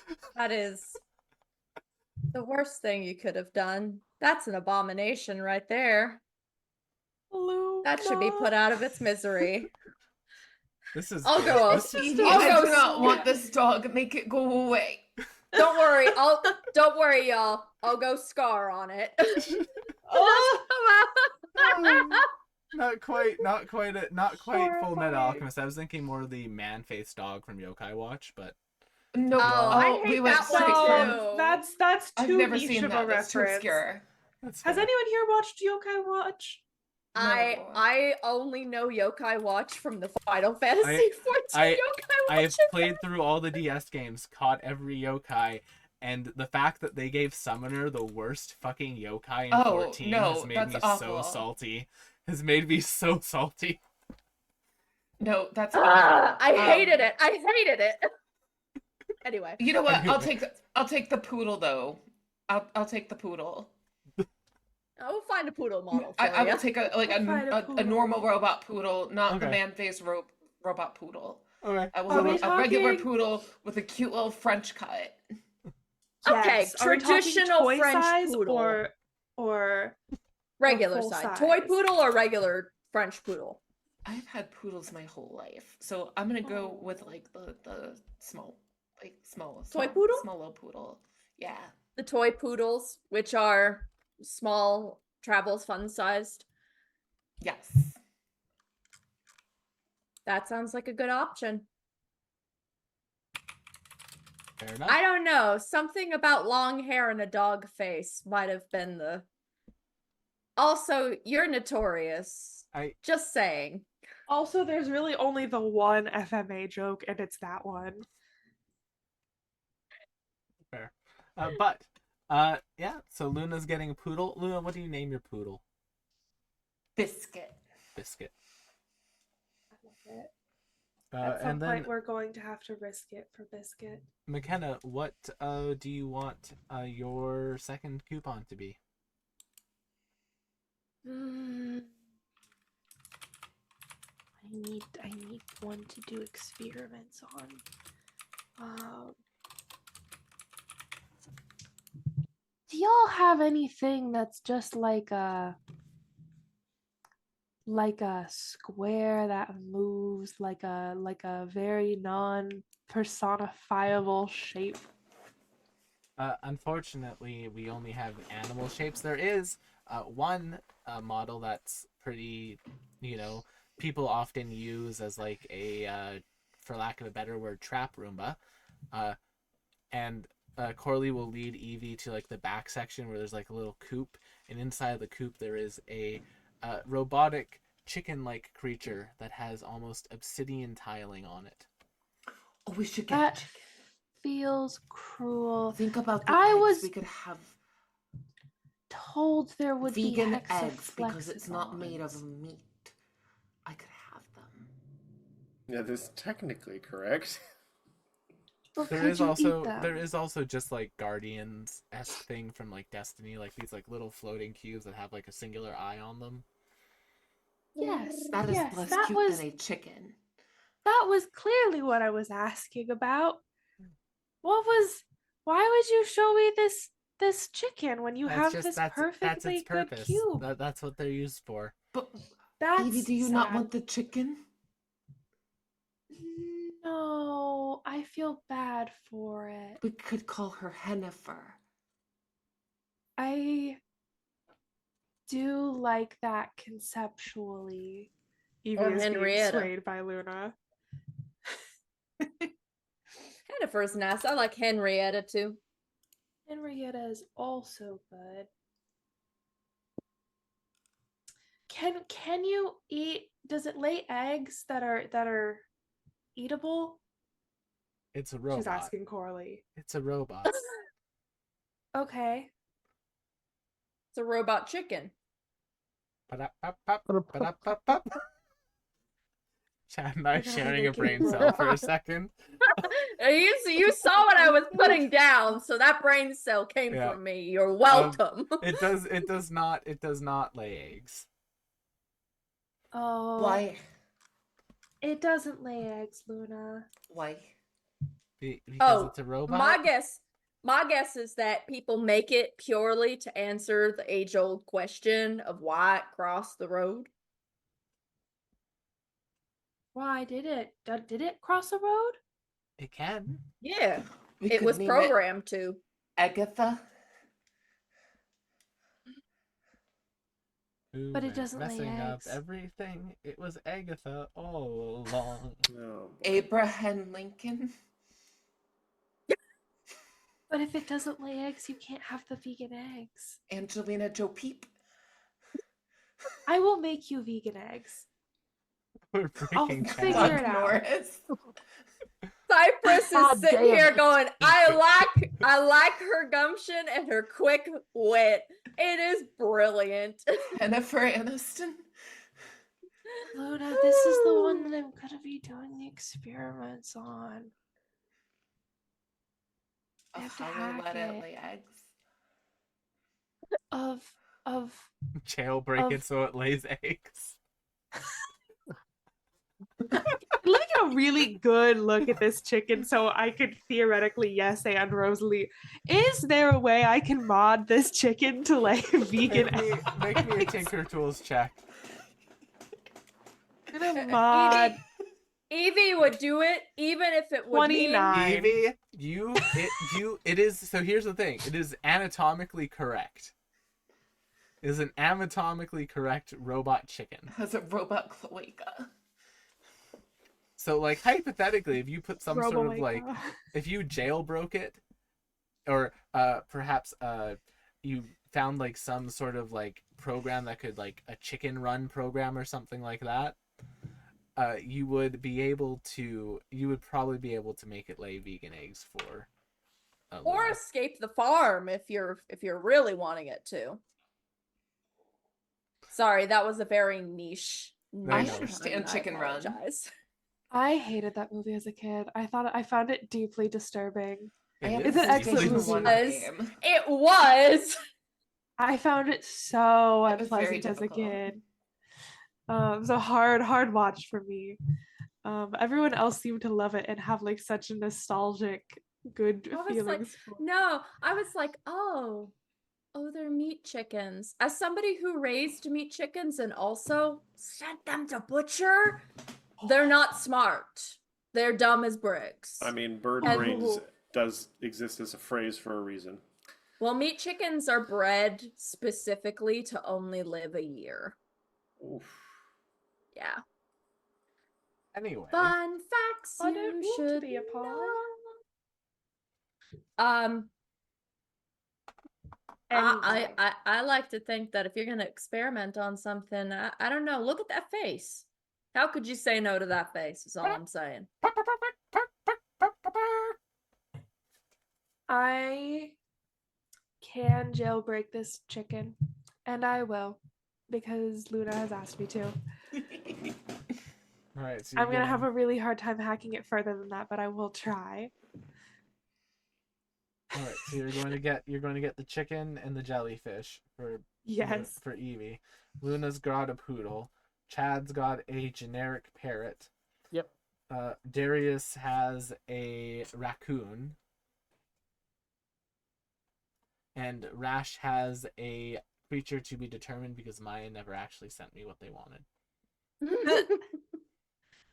no. That is the worst thing you could have done. That's an abomination right there. Luna. That should be put out of its misery. This is I'll good. go This is Evie, good. I'll I go do not s- want this dog. Make it go away. Don't worry, y'all. I'll go Scar on it. Not quite Full Metal Horrifying. Alchemist. I was thinking more of the man-faced dog from Yokai Watch, but No, Oh, I hate we went that straight one for. too. That's I've too never niche seen of a that. That's too reference. obscure. that's Has fair. anyone here watched Yokai Watch? I only know Yokai Watch from the Final Fantasy 14 I- Yokai Watch. I've played through all the DS games, caught every yokai, and the fact that they gave Summoner the worst fucking yokai in Oh, 14 no, has made that's me awful. so salty. Has made me so salty. No, that's I awful. hated it. I hated it. Anyway. You know what? Anyway. I'll take the poodle though. I'll take the poodle. I will find a poodle model for I you. will take a find a a poodle. normal robot poodle, not the Okay. man-faced robot poodle. Okay. I will Are have we a regular talking- poodle with a cute little French cut. Okay, Yes. Are we talking traditional toy French size poodle. or Regular full size. Toy size. poodle or regular French poodle? I've had poodles my whole life, so I'm gonna go Oh. with like the small, Toy poodle? small little poodle. Yeah. The toy poodles, which are small, travels fun sized. Yes. That sounds like a good option. Fair enough. I don't know. Something about long hair and a dog face might have been the. Also, you're notorious. Just saying. Also, there's really only the one FMA joke, and it's that one. Fair. Yeah, so Luna's getting a poodle. Luna, what do you name your poodle? Biscuit. Biscuit. At some And then, point, we're going to have to risk it for Biscuit. McKenna, what do you want your second coupon to be? I need one to do experiments on. Do y'all have anything that's just like a square that moves, like a very non-personifiable shape Unfortunately, we only have animal shapes. There is one model that's pretty, people often use as like a, for lack of a better word, trap Roomba. And Corley will lead Evie to like the back section where there's like a little coop, and inside of the coop there is a robotic chicken-like creature that has almost obsidian tiling on it. Oh, we should get That chicken. feels cruel. Think about the I eggs. was We could have told there would vegan be eggs because it's not made of hexaflexagons. meat. I could have them. Yeah, this is technically correct. But There could is you also eat them? there is also just like Guardians-esque thing from like Destiny, like these like little floating cubes that have like a singular eye on them. Yes, That is yes, less that cute was than a chicken. that was clearly what I was asking about. Why would you show me this chicken when you have this That's perfectly its good purpose. cube? That's what they're used for. But That's Evie, do you not sad. want the chicken? No, I feel bad for it. We could call her Hennifer. I do like that conceptually. Evie Or is being Henrietta. swayed by Luna. Hennifer's nice. I like Henrietta too. Henrietta is also good. Can you eat? Does it lay eggs that are eatable? It's a robot. She's asking Corley. It's a robot. Okay. It's a robot chicken. Ba-da-ba-bop, ba-da-ba-bop. Chad and I We're gonna sharing be a brain making cell for a love. second. You saw what I was putting down, so that brain cell came Yeah. from me. You're welcome. It does not lay eggs. Oh. Why? It doesn't lay eggs, Luna. Why? Because it's a robot. My guess is that people make it purely to answer the age-old question of why it crossed the road. Why did it cross a road? It can. Yeah, We it could was name programmed to. Agatha. Who But it went doesn't lay messing up eggs. everything. It was Agatha all along. No. Abraham Lincoln. But if it doesn't lay eggs, you can't have the vegan eggs. Angelina Joe Peep. I will make you vegan eggs. We're I'll freaking figure Chad. it out. Norris. Cypress God is sitting damn here it. going, I like her gumption and her quick wit. It is brilliant. Jennifer Aniston. Luna, this is the one that I'm gonna be doing the experiments on. I have to How hack to let it it. lay eggs. Of Jailbreak it Of- so it lays eggs. like a really good look at this chicken so I could theoretically yes and Rosalie. Is there a way I can mod this chicken to lay vegan Make me a eggs? Tinker Tools check. I'm gonna mod Evie would do it even if it would mean 29. Evie, it is, so here's the thing. It is anatomically correct. It is an anatomically correct robot chicken. Has a robot cloaca. So, like, hypothetically, if you put some sort of, like, Robo-Laika. if you jailbroke it, or perhaps you found, like, some sort of, like, program that could, like, a chicken run program or something like that, you would probably be able to make it lay vegan eggs for or Luna. escape the farm if you're really wanting it to. Sorry, that was a very niche. I niche understand pun. Chicken Run. apologize. I hated that movie as a kid. I found it deeply disturbing. It's an excellent movie. game. It was. I found it so It was very unpleasant as a difficult. kid. It was a hard watch for me. Everyone else seemed to love it and have like such a nostalgic, good I was like, feelings. for it. no, I was like, oh, they're meat chickens. As somebody who raised meat chickens and also sent them to butcher, they're not smart. They're dumb as bricks. I mean, bird And- brains does exist as a phrase for a reason. Well, meat chickens are bred specifically to only live a year. Oof. Yeah. Anyway, Fun facts I don't you want to should be a pie. know. Anyway. I like to think that if you're gonna experiment on something, I don't know. Look at that face. How could you say no to that face? Is all I'm saying. I can jailbreak this chicken, and I will, because Luna has asked me to. all right. So I'm gonna have a really hard time hacking it further than that, but I will try. All right. So you're going to get the chicken and the jellyfish for Yes. for Evie. Luna's got a poodle. Chad's got a generic parrot. Yep. Darius has a raccoon. And Rash has a creature to be determined because Maya never actually sent me what they wanted.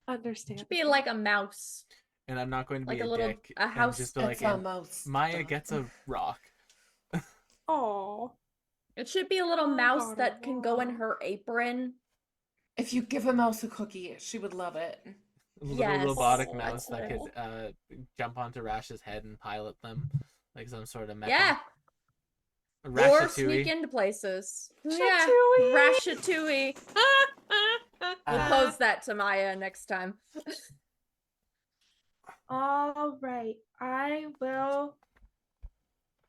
Understand. Should be like a mouse. And I'm not going to be Like a a little- dick a house- and just be It's like, a mouse. Maya dog. gets a rock. Oh. It should be a little Oh, mouse God, that can go in wow. her apron. If you give a mouse a cookie, she would love it. A little Yes, robotic Oh. mouse that could that's jump onto Rash's head and pilot them like some sort of mecha. Yeah. Or sneak Ratatouille. into places. Ratatouille. Yeah. Ratatouille. We'll pose that to Maya next time. All right. I will.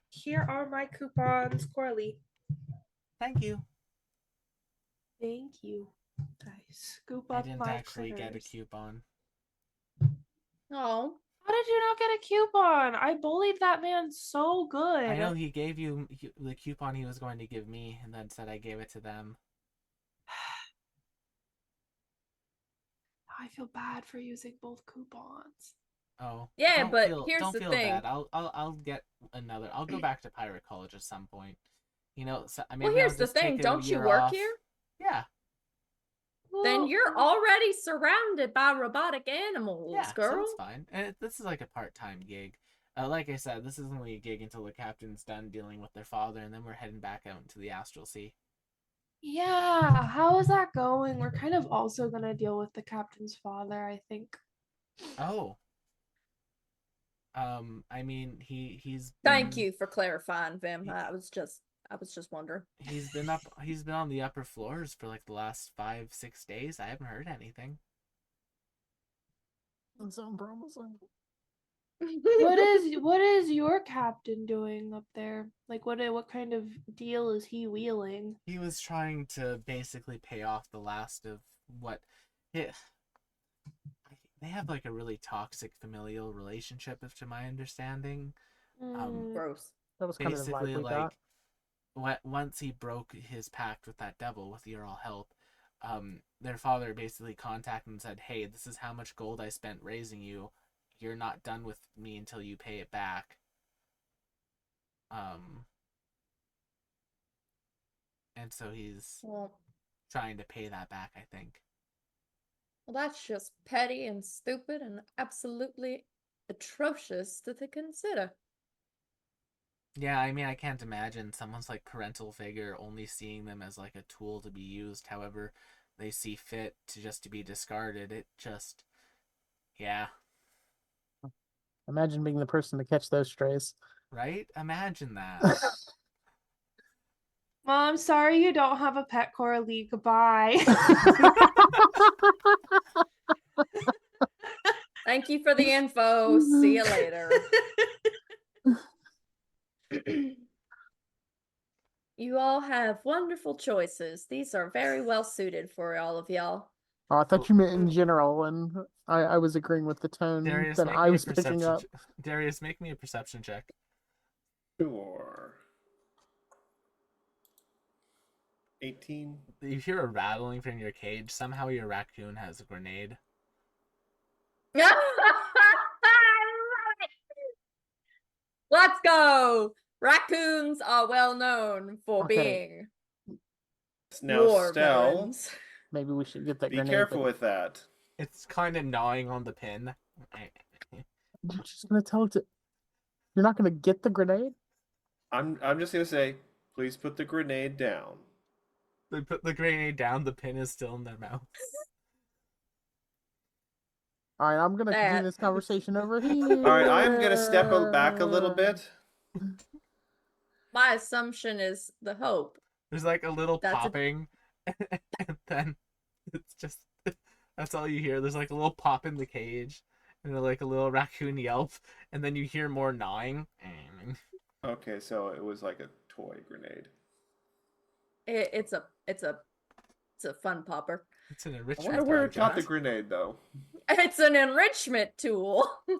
Here are my coupons, Corley. Thank you. Thank you. I scoop I up didn't my actually get a critters. coupon. Oh. How did you not get a coupon? I bullied that man so good. I know he gave you the coupon he was going to give me and then said I gave it to them. I feel bad for using both coupons. Oh. Yeah, don't but feel, here's don't the feel thing. bad. I'll get another. I'll go back to pirate college at some point. You know, so, I mean, Well, here's the thing. Don't you work here? Yeah. Then Well, you're already surrounded by robotic animals, Yeah, girl. so it's fine. And this is like a part-time gig. Like I said, this isn't really a gig until the captain's done dealing with their father, and then we're heading back out into the Astral Sea. yeah. How is that going? We're kind of also gonna deal with the captain's father, I think. Oh. I mean, he's Thank been- you for clarifying, Vim. I was just wondering. He's been on the upper floors for like the last 5-6 days. I haven't heard anything. That sounds promising. What is your captain doing up there? Like what kind of deal is he wheeling? He was trying to basically pay off the last of what they have like a really toxic familial relationship, if to my understanding. Gross. That was kind of the Basically, vibe we got. once he broke his pact with that devil with your all help, their father basically contacted him and said, "Hey, this is how much gold I spent raising you. You're not done with me until you pay it back." And so he's Well, trying to pay that back, I think. that's just petty and stupid and absolutely atrocious to consider. Yeah, I mean, I can't imagine someone's like parental figure only seeing them as like a tool to be used however they see fit to be discarded. It just, yeah, Imagine being the person to catch those strays. right? Imagine that. Mom, sorry you don't have a pet, Coralie. Goodbye. Thank you for the info. See you later. You all have wonderful choices. These are very well suited for all of y'all. Oh, I thought you meant in general, and I was agreeing with the tone Darius, that make I me a was picking perception. up. Darius, make me a perception check. Sure. 18. You hear a rattling from your cage. Somehow your raccoon has a grenade. Let's go. Raccoons are well known for Okay. being Now, war Stel, veterans. Maybe we should get that be grenade. careful but with that. It's kind of gnawing on the pin. I'm just gonna tell it to. You're not gonna get the grenade? I'm just gonna say, please put the grenade down. They put the grenade down. The pin is still in their mouth. All right, I'm gonna continue That- this conversation over here. All right, I'm gonna step back a little bit. My assumption is the hope. There's like a little That's a- popping, and then it's just that's all you hear. There's like a little pop in the cage, and then like a little raccoon yelp, and then you hear more gnawing. Okay, so it was like a toy grenade. It's a fun popper. It's an I enrichment. wonder where it got the project. grenade though. It's an enrichment tool. All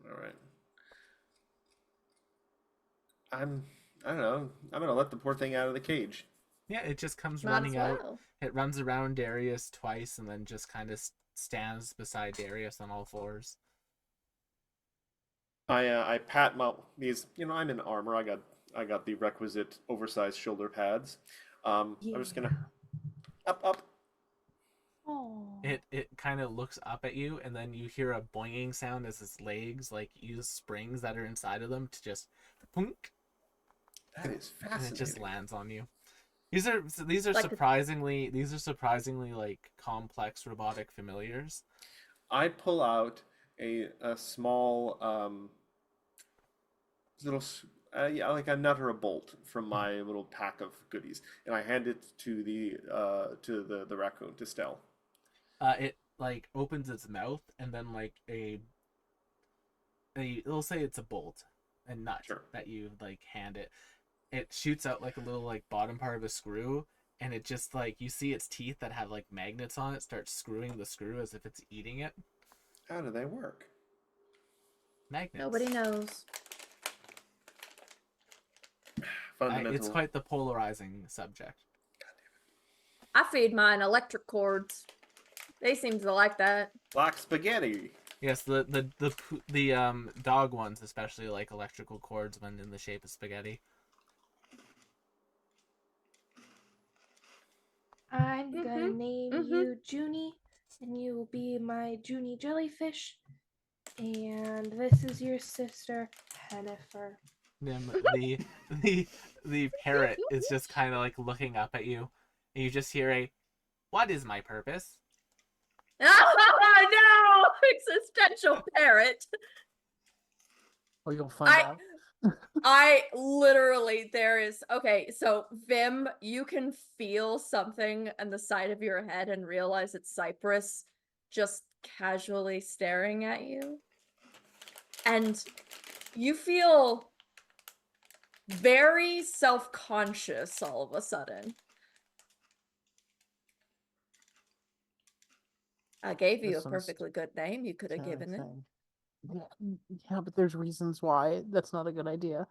right. I don't know. I'm gonna let the poor thing out of the cage. Yeah, it just comes Might running as out. well. It runs around Darius twice, and then just kind of stands beside Darius on all fours. I pat my these. I'm in armor. I got the requisite oversized shoulder pads. I'm just gonna up. Oh. It kind of looks up at you, and then you hear a boinging sound as its legs like use springs that are inside of them to just punk, That is and fascinating. it just lands on you. These are Like surprisingly like complex robotic familiars. I pull out a small little yeah, like a nut or a bolt from my little pack of goodies, and I hand it to the raccoon, to Stell. It like opens its mouth, and then like it'll say it's a bolt, a nut Sure. that you like hand it. It shoots out like a little like bottom part of a screw, and it just like you see its teeth that have like magnets on it start screwing the screw as if it's eating it. How do they work? Magnets. Nobody knows. Fundamental. It's quite the polarizing subject. I feed mine electric cords. They seem to like that. Black spaghetti. Yes, the dog ones especially like electrical cords when in the shape of spaghetti. I'm gonna Mhm, name mhm. you Junie, and you will be my Junie jellyfish. And this is your sister, Hennifer. The parrot is just kind of like looking up at you, and you just hear a, "What is my purpose?" Oh no! Existential parrot. Oh, you'll find I- out. I literally, there is, okay, so Vim, you can feel something on the side of your head and realize it's Cypress just casually staring at you. And you feel very self-conscious all of a sudden. I gave you a Listen, perfectly good name. You could have Kind of given it. thing. Yeah, but there's reasons why that's not a good idea.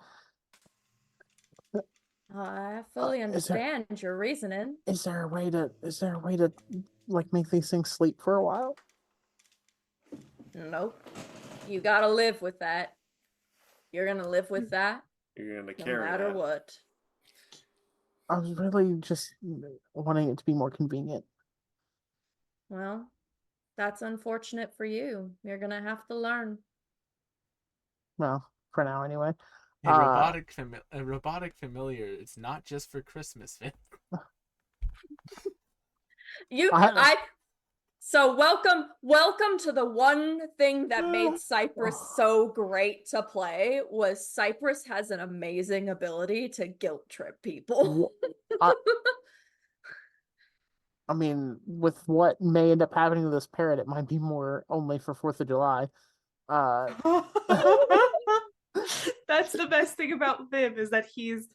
I fully is there- understand your reasoning. Is there a way to like make these things sleep for a while? Nope. You gotta live with that. You're gonna live with that You're gonna no carry matter that. what. I was really just wanting it to be more convenient. Well, that's unfortunate for you. You're gonna have to learn. Well, for now anyway. A robotic familiar. It's not just for Christmas, Finn. So welcome to the one thing that made Cypress so great to play was Cypress has an amazing ability to guilt trip people. I mean, with what may end up happening to this parrot, it might be more only for 4th of July. That's the best thing about Vim is that he's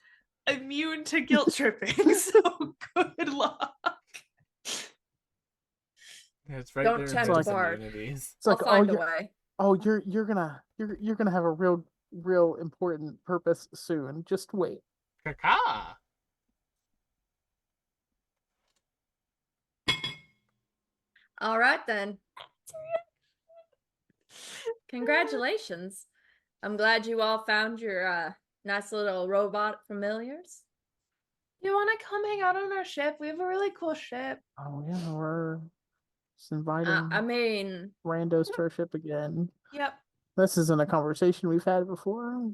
immune to guilt tripping. So good luck. Yeah, it's right Don't there in tempt those Bart. immunities. It's like, I'll find a way. you're gonna have a real important purpose soon. Just wait. Caca. All right then. Congratulations. I'm glad you all found your nice little robot familiars. You want to come hang out on our ship? We have a really cool ship. Oh yeah, we're just inviting I mean, randos to our ship again. Yep. This isn't a conversation we've had before.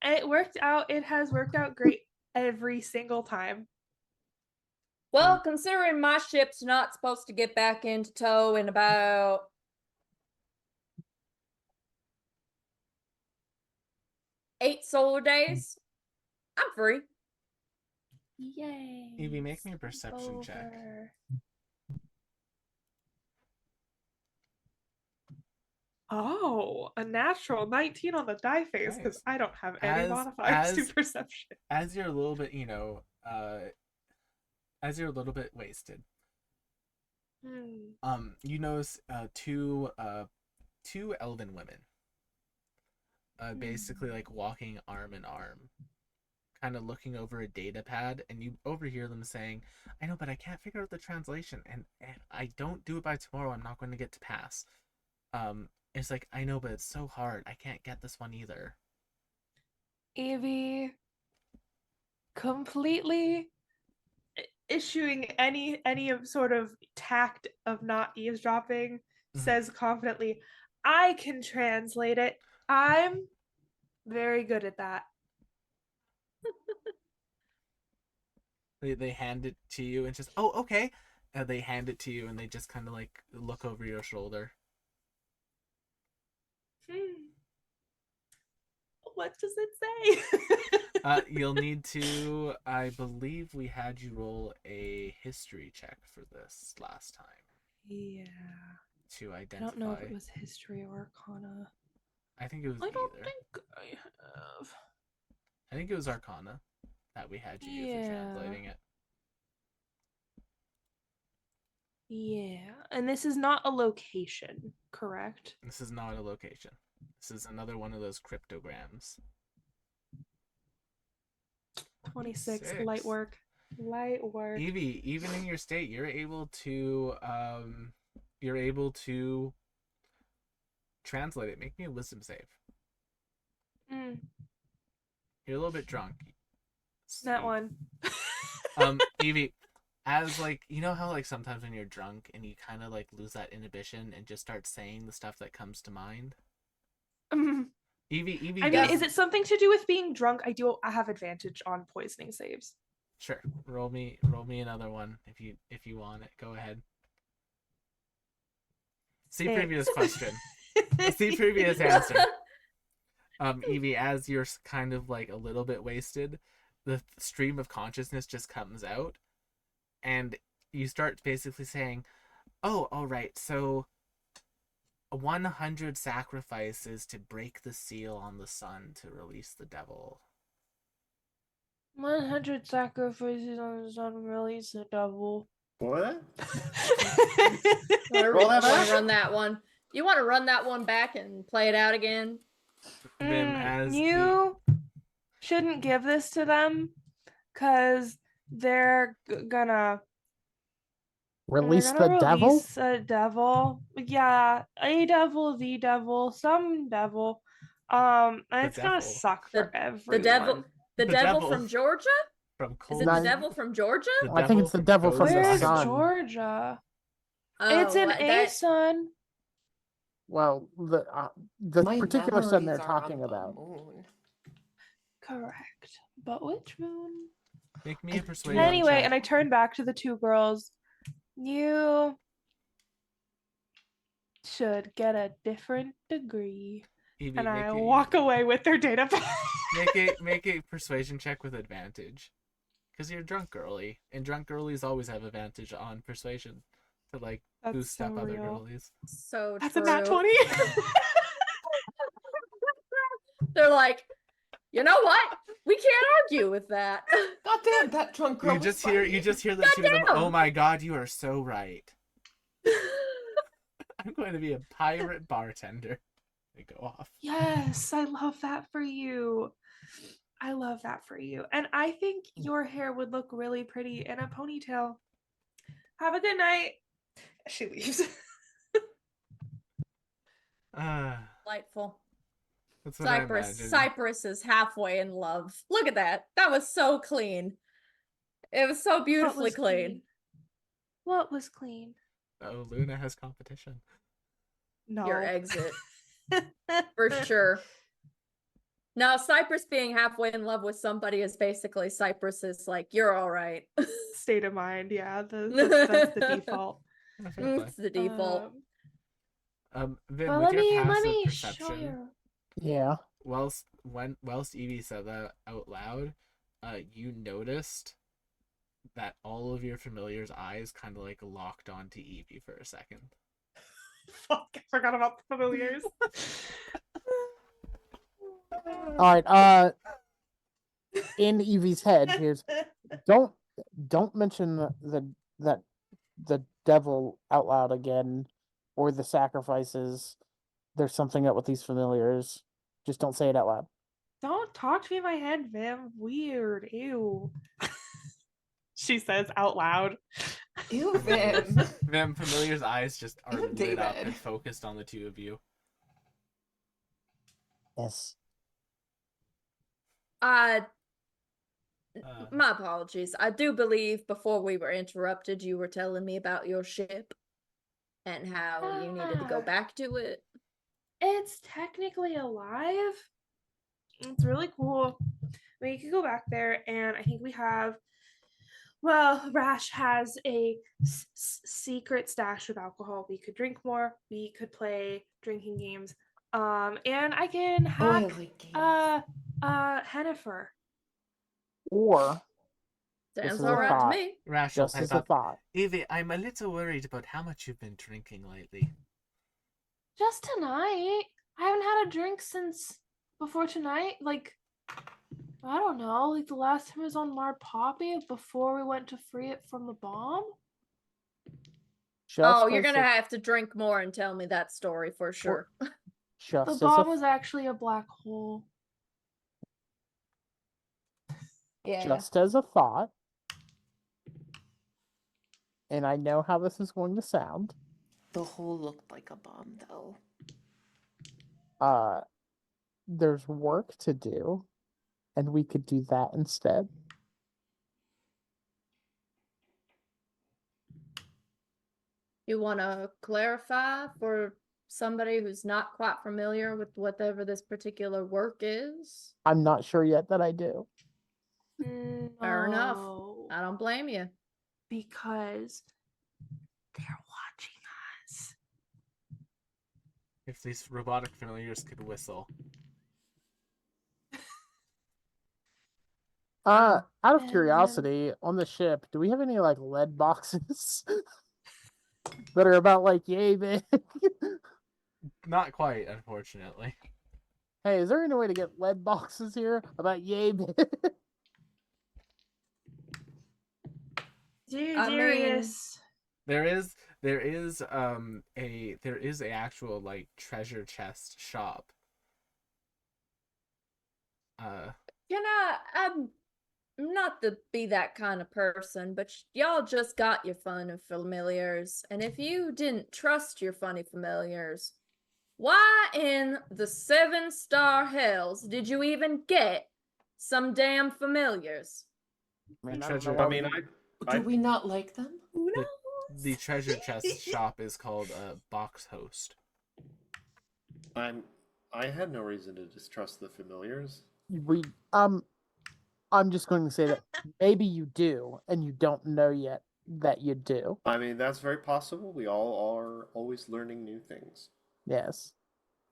It worked out. It has worked out great every single time. Well, considering my ship's not supposed to get back into tow in about 8 solar days, I'm free. Yay. Evie, make me a perception check. Over. Oh, a natural 19 on the die face because Nice. I don't have any modifiers to perception. As you're a little bit, as you're a little bit wasted, you notice two elven women, basically like walking arm in arm, kind of looking over a data pad, and you overhear them saying, "I know, but I can't figure out the translation, and if I don't do it by tomorrow, I'm not going to get to pass." It's like, I know, but it's so hard. I can't get this one either. Evie, completely issuing any of sort of tact of not eavesdropping, says confidently, I can translate it. I'm very good at that. They hand it to you and just, oh, okay. They hand it to you and they just kind of like look over your shoulder. What does it say? You'll need to, I believe we had you roll a history check for this last time. Yeah. To identify. I don't know if it was history or arcana. I think it was I don't either. think I have. I think it was arcana that we had you for translating it. Yeah, and this is not a location, correct? This is not a location. This is another one of those cryptograms. 26. Light work. Light work. Evie, even in your state, you're able to translate it. Make me a wisdom save. You're a little bit drunk. That one. Evie, as like, you know how like sometimes when you're drunk and you kind of like lose that inhibition and just start saying the stuff that comes to mind? Evie, I mean, is it something to do with being drunk? I have advantage on poisoning saves. Sure. Roll me another one if you want it. Go ahead. See previous question. See previous answer. Evie, as you're kind of like a little bit wasted, the stream of consciousness just comes out, and you start basically saying, "Oh, all right. So 100 sacrifices to break the seal on the sun to release the devil." 100 sacrifices on the sun, release the devil. What? Roll that back? Run that one. You want to run that one back and play it out again? You shouldn't give this to them because they're gonna release the devil. Release a devil, yeah, a devil, the devil, some devil. And it's gonna suck for everyone. The devil from Georgia? Is it the devil from Georgia? I think it's the devil from the sun. Where's Georgia? Oh, it's an A sun. Well, the particular sun they're talking about. Correct. But which moon? Make me a persuasion. Anyway, and I turn back to the two girls. You should get a different degree. Evie, and I walk away with their data pad. make a persuasion check with advantage. Because you're drunk girly. And drunk girlies always have advantage on persuasion. To like boost up other girlies. So that's true. a nat 20. They're like, you know what? We can't argue with that. God damn, that drunk girl. You just hear the two of them. Oh my god, you are so right. I'm going to be a pirate bartender. They go off. Yes, I love that for you. I love that for you. And I think your hair would look really pretty in a ponytail. Have a good night. She leaves. Delightful. That's what Cypress is halfway in love. Look at that. That was so clean. It was so beautifully clean. What was clean? Oh, Luna has competition. No. Your exit. For sure. Now, Cypress being halfway in love with somebody is basically Cypress is like, you're all right. State of mind, yeah. That's the default. Fair play. It's the default. Vin, Well, with let your me passive show perception, you. Yeah. whilst Evie said that out loud, you noticed that all of your familiar's eyes kind of like locked onto Evie for a second. Fuck, I forgot about the familiars. All right. In Evie's head, here's don't mention the devil out loud again, or the sacrifices. There's something up with these familiars. Just don't say it out loud. Don't talk to me in my head, Vim. Weird. Ew. She says out loud. Ew, Vim. Vim, familiar's eyes just are Ew, lit up David. and focused on the two of you. Yes. My apologies. I do believe before we were interrupted, you were telling me about your ship and how you needed to go back to it. It's technically alive. It's really cool. We could go back there, and I think we have. Well, Rash has a secret stash of alcohol. We could drink more. We could play drinking games. And I can Oh, I hack like games. Hennifer. Or this Sounds is all a right to thought. me. Rash will Just pipe as a up. thought. Evie, I'm a little worried about how much you've been drinking lately. Just tonight. I haven't had a drink since before tonight. Like, I don't know. Like the last time I was on Lard Poppy before we went to free it from the bomb. Just You're as gonna a- have to drink more and tell me that story for sure. Just The as bomb a was actually a black hole. Yeah. just as a thought. And I know how this is going to sound. The hole looked like a bomb, though. There's work to do, and we could do that instead. You want to clarify for somebody who's not quite familiar with whatever this particular work is? I'm not sure yet that I do. Fair enough. No, I don't blame you. because they're watching us. If these robotic familiars could whistle. Out of And- curiosity, on the ship, do we have any like lead boxes that are about like yay big? Not quite, unfortunately. Hey, is there any way to get lead boxes here about yay big? Darius. There is a actual like treasure chest shop. I'm not to be that kind of person, but y'all just got your funny familiars, and if you didn't trust your funny familiars, why in the 7-star hells did you even get some damn familiars? Man, I don't Treasure- know why I we mean, didn't- Do we not like them? Who The- knows? The treasure chest shop is called Box Host. I had no reason to distrust the familiars. I'm just going to say that maybe you do, and you don't know yet that you do. I mean, that's very possible. We all are always learning new things. Yes.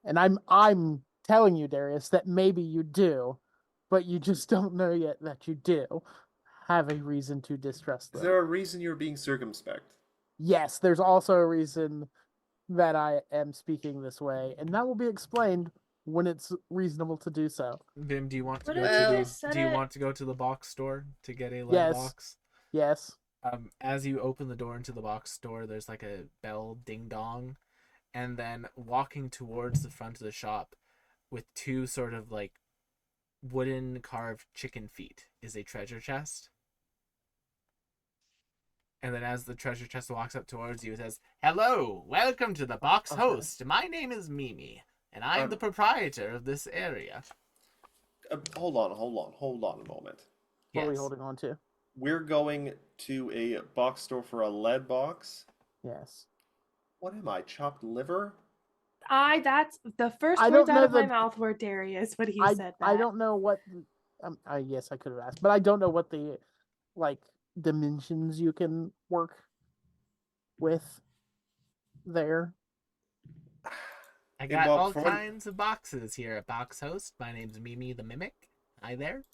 And I'm telling you, Darius, that maybe you do, but you just don't know yet that you do have a reason to distrust Is them. there a reason you're being circumspect? Yes, there's also a reason that I am speaking this way, and that will be explained when it's reasonable to do so. Vim, do you want to What go if to you the just said do you it? want to go to the box store to get a lead Yes. box? Yes. As you open the door into the box store, there's like a bell ding dong, and then walking towards the front of the shop with two sort of like wooden carved chicken feet is a treasure chest. And then as the treasure chest walks up towards you, it says, "Hello, welcome to the Box Okay. Host. My name is Mimi, and I'm the proprietor of this area." Hold on a moment. What are we Yes. holding on to? We're going to a box store for a lead box. Yes. What am I, chopped liver? That's the first I words don't out know of my the- mouth were Darius when he I said that. I don't know what. I guess I could have asked, but I don't know what the like dimensions you can work with there. I Hey, got Bob, all for when- kinds of boxes here at Box Host. My name's Mimi the Mimic. Hi there.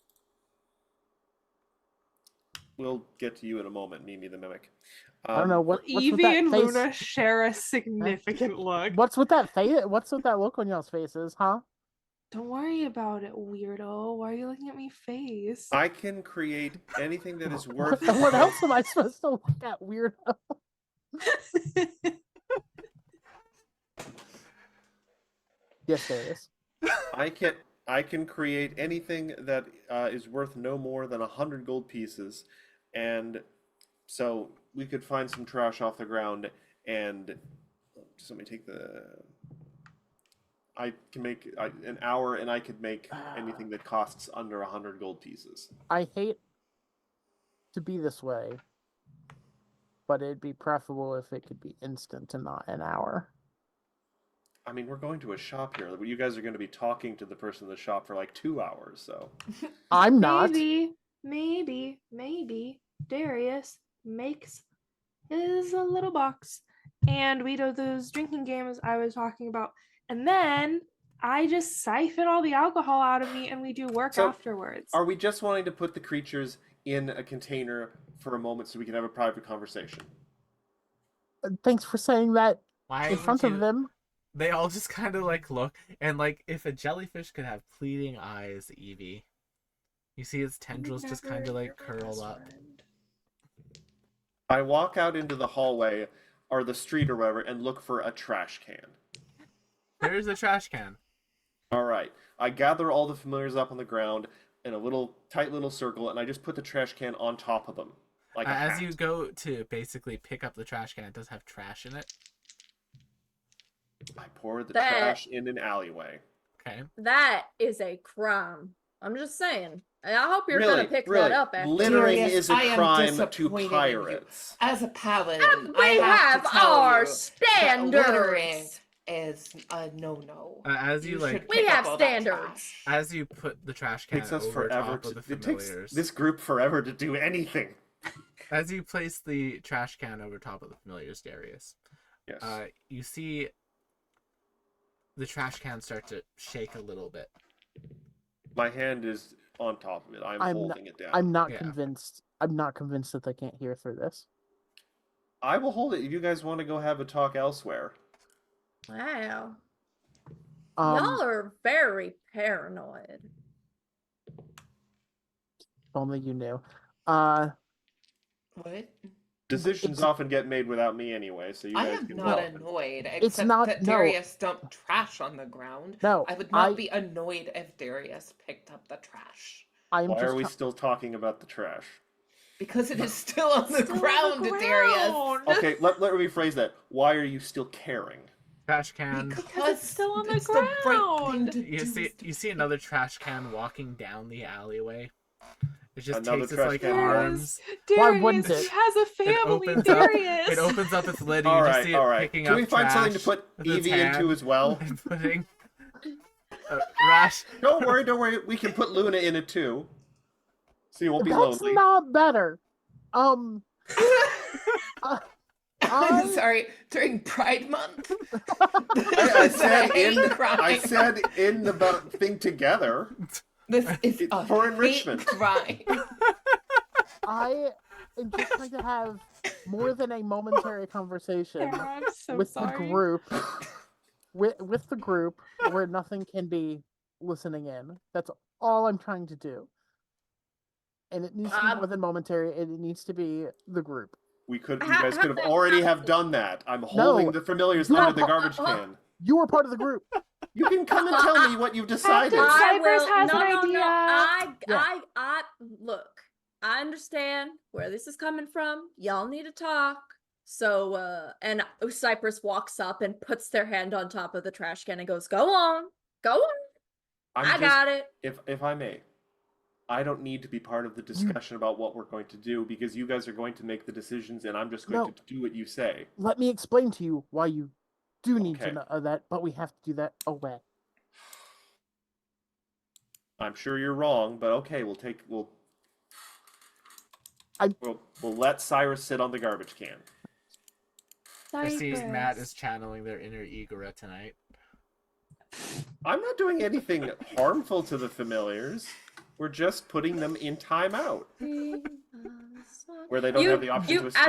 We'll get to you in a moment, Mimi the Mimic. I don't know what's with Evie that and face. Luna share a significant look. What's with that face? What's with that look on y'all's faces, huh? Don't worry about it, weirdo. Why are you looking at me face? I can create anything that is worth. What else am I supposed to look at, weirdo? Yes, there is. I can create anything that is worth no more than 100 gold pieces, and so we could find some trash off the ground, and just let me take the. I can make an hour, and I could make anything that costs under 100 gold pieces. I hate to be this way, but it'd be preferable if it could be instant and not an hour. I mean, we're going to a shop here. You guys are going to be talking to the person in the shop for like 2 hours, so. I'm not. Maybe Darius makes his little box, and we do those drinking games I was talking about, and then I just siphon all the alcohol out of me, and we do work So, afterwards. Are we just wanting to put the creatures in a container for a moment so we can have a private conversation? Thanks for saying that Why in front would of you- them. They all just kind of like look, and like if a jellyfish could have pleading eyes, Evie, you see its tendrils just kind of like curl up. I walk out into the hallway or the street or whatever and look for a trash can. There's a trash can. All right. I gather all the familiars up on the ground in a little tight little circle, and I just put the trash can on top of them, like a As hat. you go to basically pick up the trash can, it does have trash in it. I pour the That- trash in an alleyway. Okay. That is a crime. I'm just saying. And I hope you're Really, gonna pick really, that up after. littering Darius, is a I am crime to disappointed in you. pirates. As a paladin, We I have to tell our you that littering standards. is a no-no. As you like, should We pick up have all that standards. trash. as you put the trash can Takes us over forever top to. of the It takes familiars, this group forever to do anything. as you place the trash can over top of the familiars, Darius, Yes. you see the trash can start to shake a little bit. My hand is on top of it. I'm holding it down. I'm not Yeah. convinced. I'm not convinced that they can't hear through this. I will hold it if you guys want to go have a talk elsewhere. Wow. Um, Y'all are very paranoid. if only you knew. What? Decisions It's- often get made without me anyway, so you I guys am can not go. annoyed, It's except not- that no. Darius dumped trash on the ground. No, I would not I- be annoyed if Darius picked up the trash. I'm Why just. are we still talking about the trash? Because it is still on the Still on ground, the Darius. ground. Okay, let me rephrase that. Why are you still caring? Trash can. Because it's still on the it's the right thing ground. to You do see, is to you see another trash can walking down the alleyway. It just Another takes its trash like can. arms. Why Darius, wouldn't he it? has a family, opens up- Darius. It opens up its lid. And All you just right, see it all right. picking Can up we find something to trash put with its Evie into hand as well? and putting Rash. Don't worry. We can put Luna in it too. So you won't be That's lonely. not better. I'm I- sorry, during Pride Month? I Is that said a hate in. crime? I said in the thing together. This is It's a for hate enrichment. crime. I am just trying to have more than a momentary conversation Sarah, I'm so with sorry. the group. With the group where nothing can be listening in. That's all I'm trying to do. And it needs to be more than momentary, and it needs to be the group. You How- guys how could have about- already have done that. I'm holding the familiars No. under the garbage can. You are part of the group. You can come and tell me what you've decided. Captain I Cypress will. has no, an no, idea. no. Yeah. I look. I understand where this is coming from. Y'all need to talk. So, and Cypress walks up and puts their hand on top of the trash can and goes, "Go on, go on. I got it." If I may, I don't need to be part of the discussion about what we're going to do because you guys are going to make the decisions and I'm just going No. to do what you say. Let me explain to you why you do need Okay. to know that, but we have to do that away. I'm sure you're wrong, but okay, we'll I- we'll let Cyrus sit on the garbage can. I see Matt Cypress. is channeling their inner Igora tonight. I'm not doing anything harmful to the familiars. We're just putting them in timeout where they don't have the option to escape.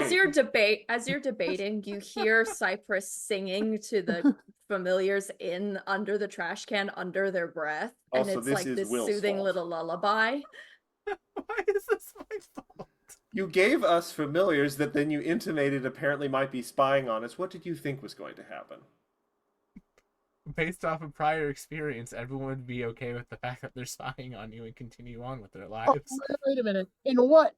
As you're debating, you hear Cypress singing to the familiars in under the trash can under their breath, and Also, it's this like is this Will's soothing fault. little lullaby. Why is this my fault? You gave us familiars that then you intimated apparently might be spying on us. What did you think was going to happen? Based off of prior experience, everyone would be okay with the fact that they're spying on you and continue on with their Oh, lives. wait a minute. In what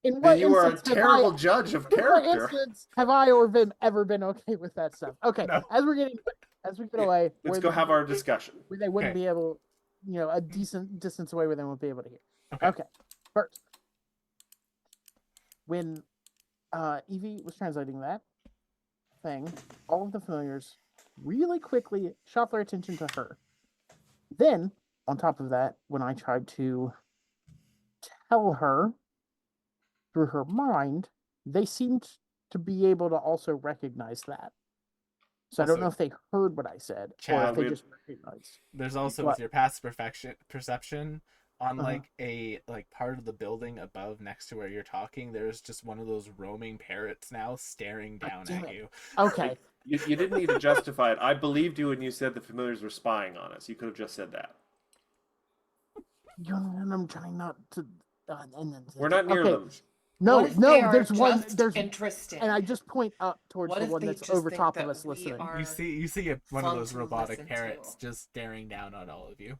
Then you are a instance have terrible judge of in what character. instance have I or Vim ever been okay with that stuff? Okay, No. as we get away, Let's where go have our discussion. where they wouldn't Okay. be able, a decent distance away where they won't be able to hear. Okay. Okay, first, when Evie was translating that thing, all of the familiars really quickly shot their attention to her. Then, on top of that, when I tried to tell her through her mind, they seemed to be able to also recognize that. So I don't Also, know if they heard what I said or Chad, if they we- just recognized. There's also What? with your past perception on Uh-huh. like a part of the building above next to where you're talking. There's just one of those roaming parrots now staring down damn at it. you. Okay, You didn't need to justify it. I believed you when you said the familiars were spying on us. You could have just said that. and I'm trying not to. And then We're not near okay. them. No, What if they are there's one. just There's interested. and I just point up towards What the if one they that's just over think top that of us we listening. are- You see one of fun those to robotic listen parrots to. just staring down on all of you.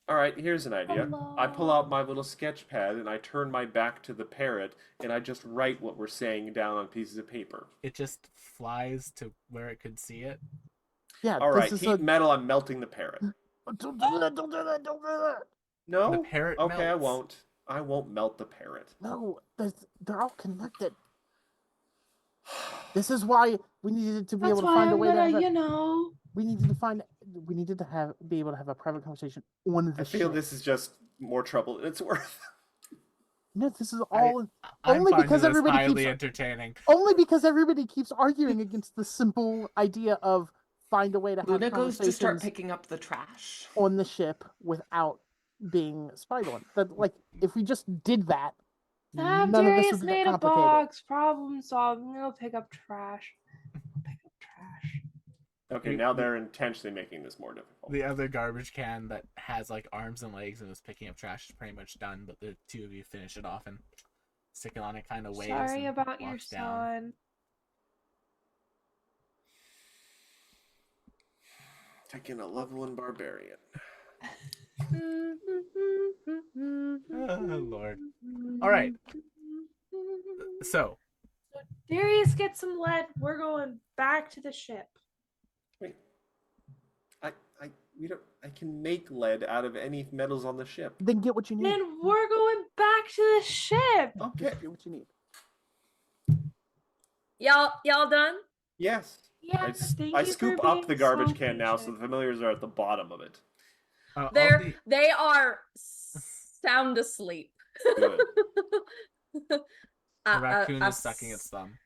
All right, here's an idea. I pull Hello. out my little sketch pad and I turn my back to the parrot and I just write what we're saying down on pieces of paper. It just flies to where it could see it. Yeah, All right, this is heat metal. I'm melting the parrot. Don't do that! Don't do that! Don't do that! No. The parrot Okay, I melts. won't. I won't melt the parrot. No, they're all connected. This is why we needed to be That's able to why find a I'm way to gonna, have we needed to be able to have a private conversation on the I feel ship. this is just more trouble than it's worth. No, this is all I'm only finding because this everybody highly keeps entertaining. only because everybody keeps arguing against the simple idea of find a way to have Luna goes to start conversations picking up the trash. on the ship without being spied on. That like if we just did that, Have none of this Darius would be that made a complicated. box. Problem solved. I'm gonna pick up trash. Pick up trash. Okay, You- now they're intentionally making this more difficult. The other garbage can that has like arms and legs and is picking up trash is pretty much done, but the two of you finish it off and stick it on it kind of waves. Sorry and about your walks down. son. Taking a level in barbarian. Oh, Lord. All right. So, Darius, get some lead. We're going back to the ship. Wait. I can make lead out of any metals on the ship. Then get what you need. Then we're going back to the ship. Okay. Just get what you need. Y'all done? Yes. Yes, thank I you for scoop up being the garbage so can now, so patient. the familiars are at the bottom of it. all They are sound asleep. Good. the raccoon is sucking its thumb.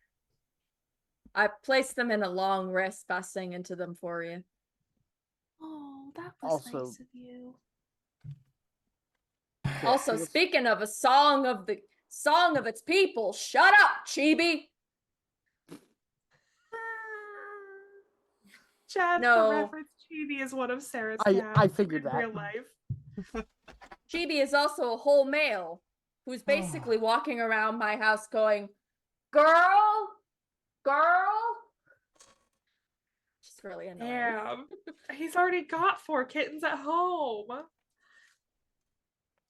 I placed them in a long rest by singing to them for you. Oh, that was Also- nice of you. Also, speaking of a song of its people, shut up, Chibi. Chad, No. for reference, Chibi is one of Sarah's I cats figured in that. real life. Chibi is also a whole male who's basically walking around my house going, "Girl, girl." She's really annoying. Damn. He's already got 4 kittens at home.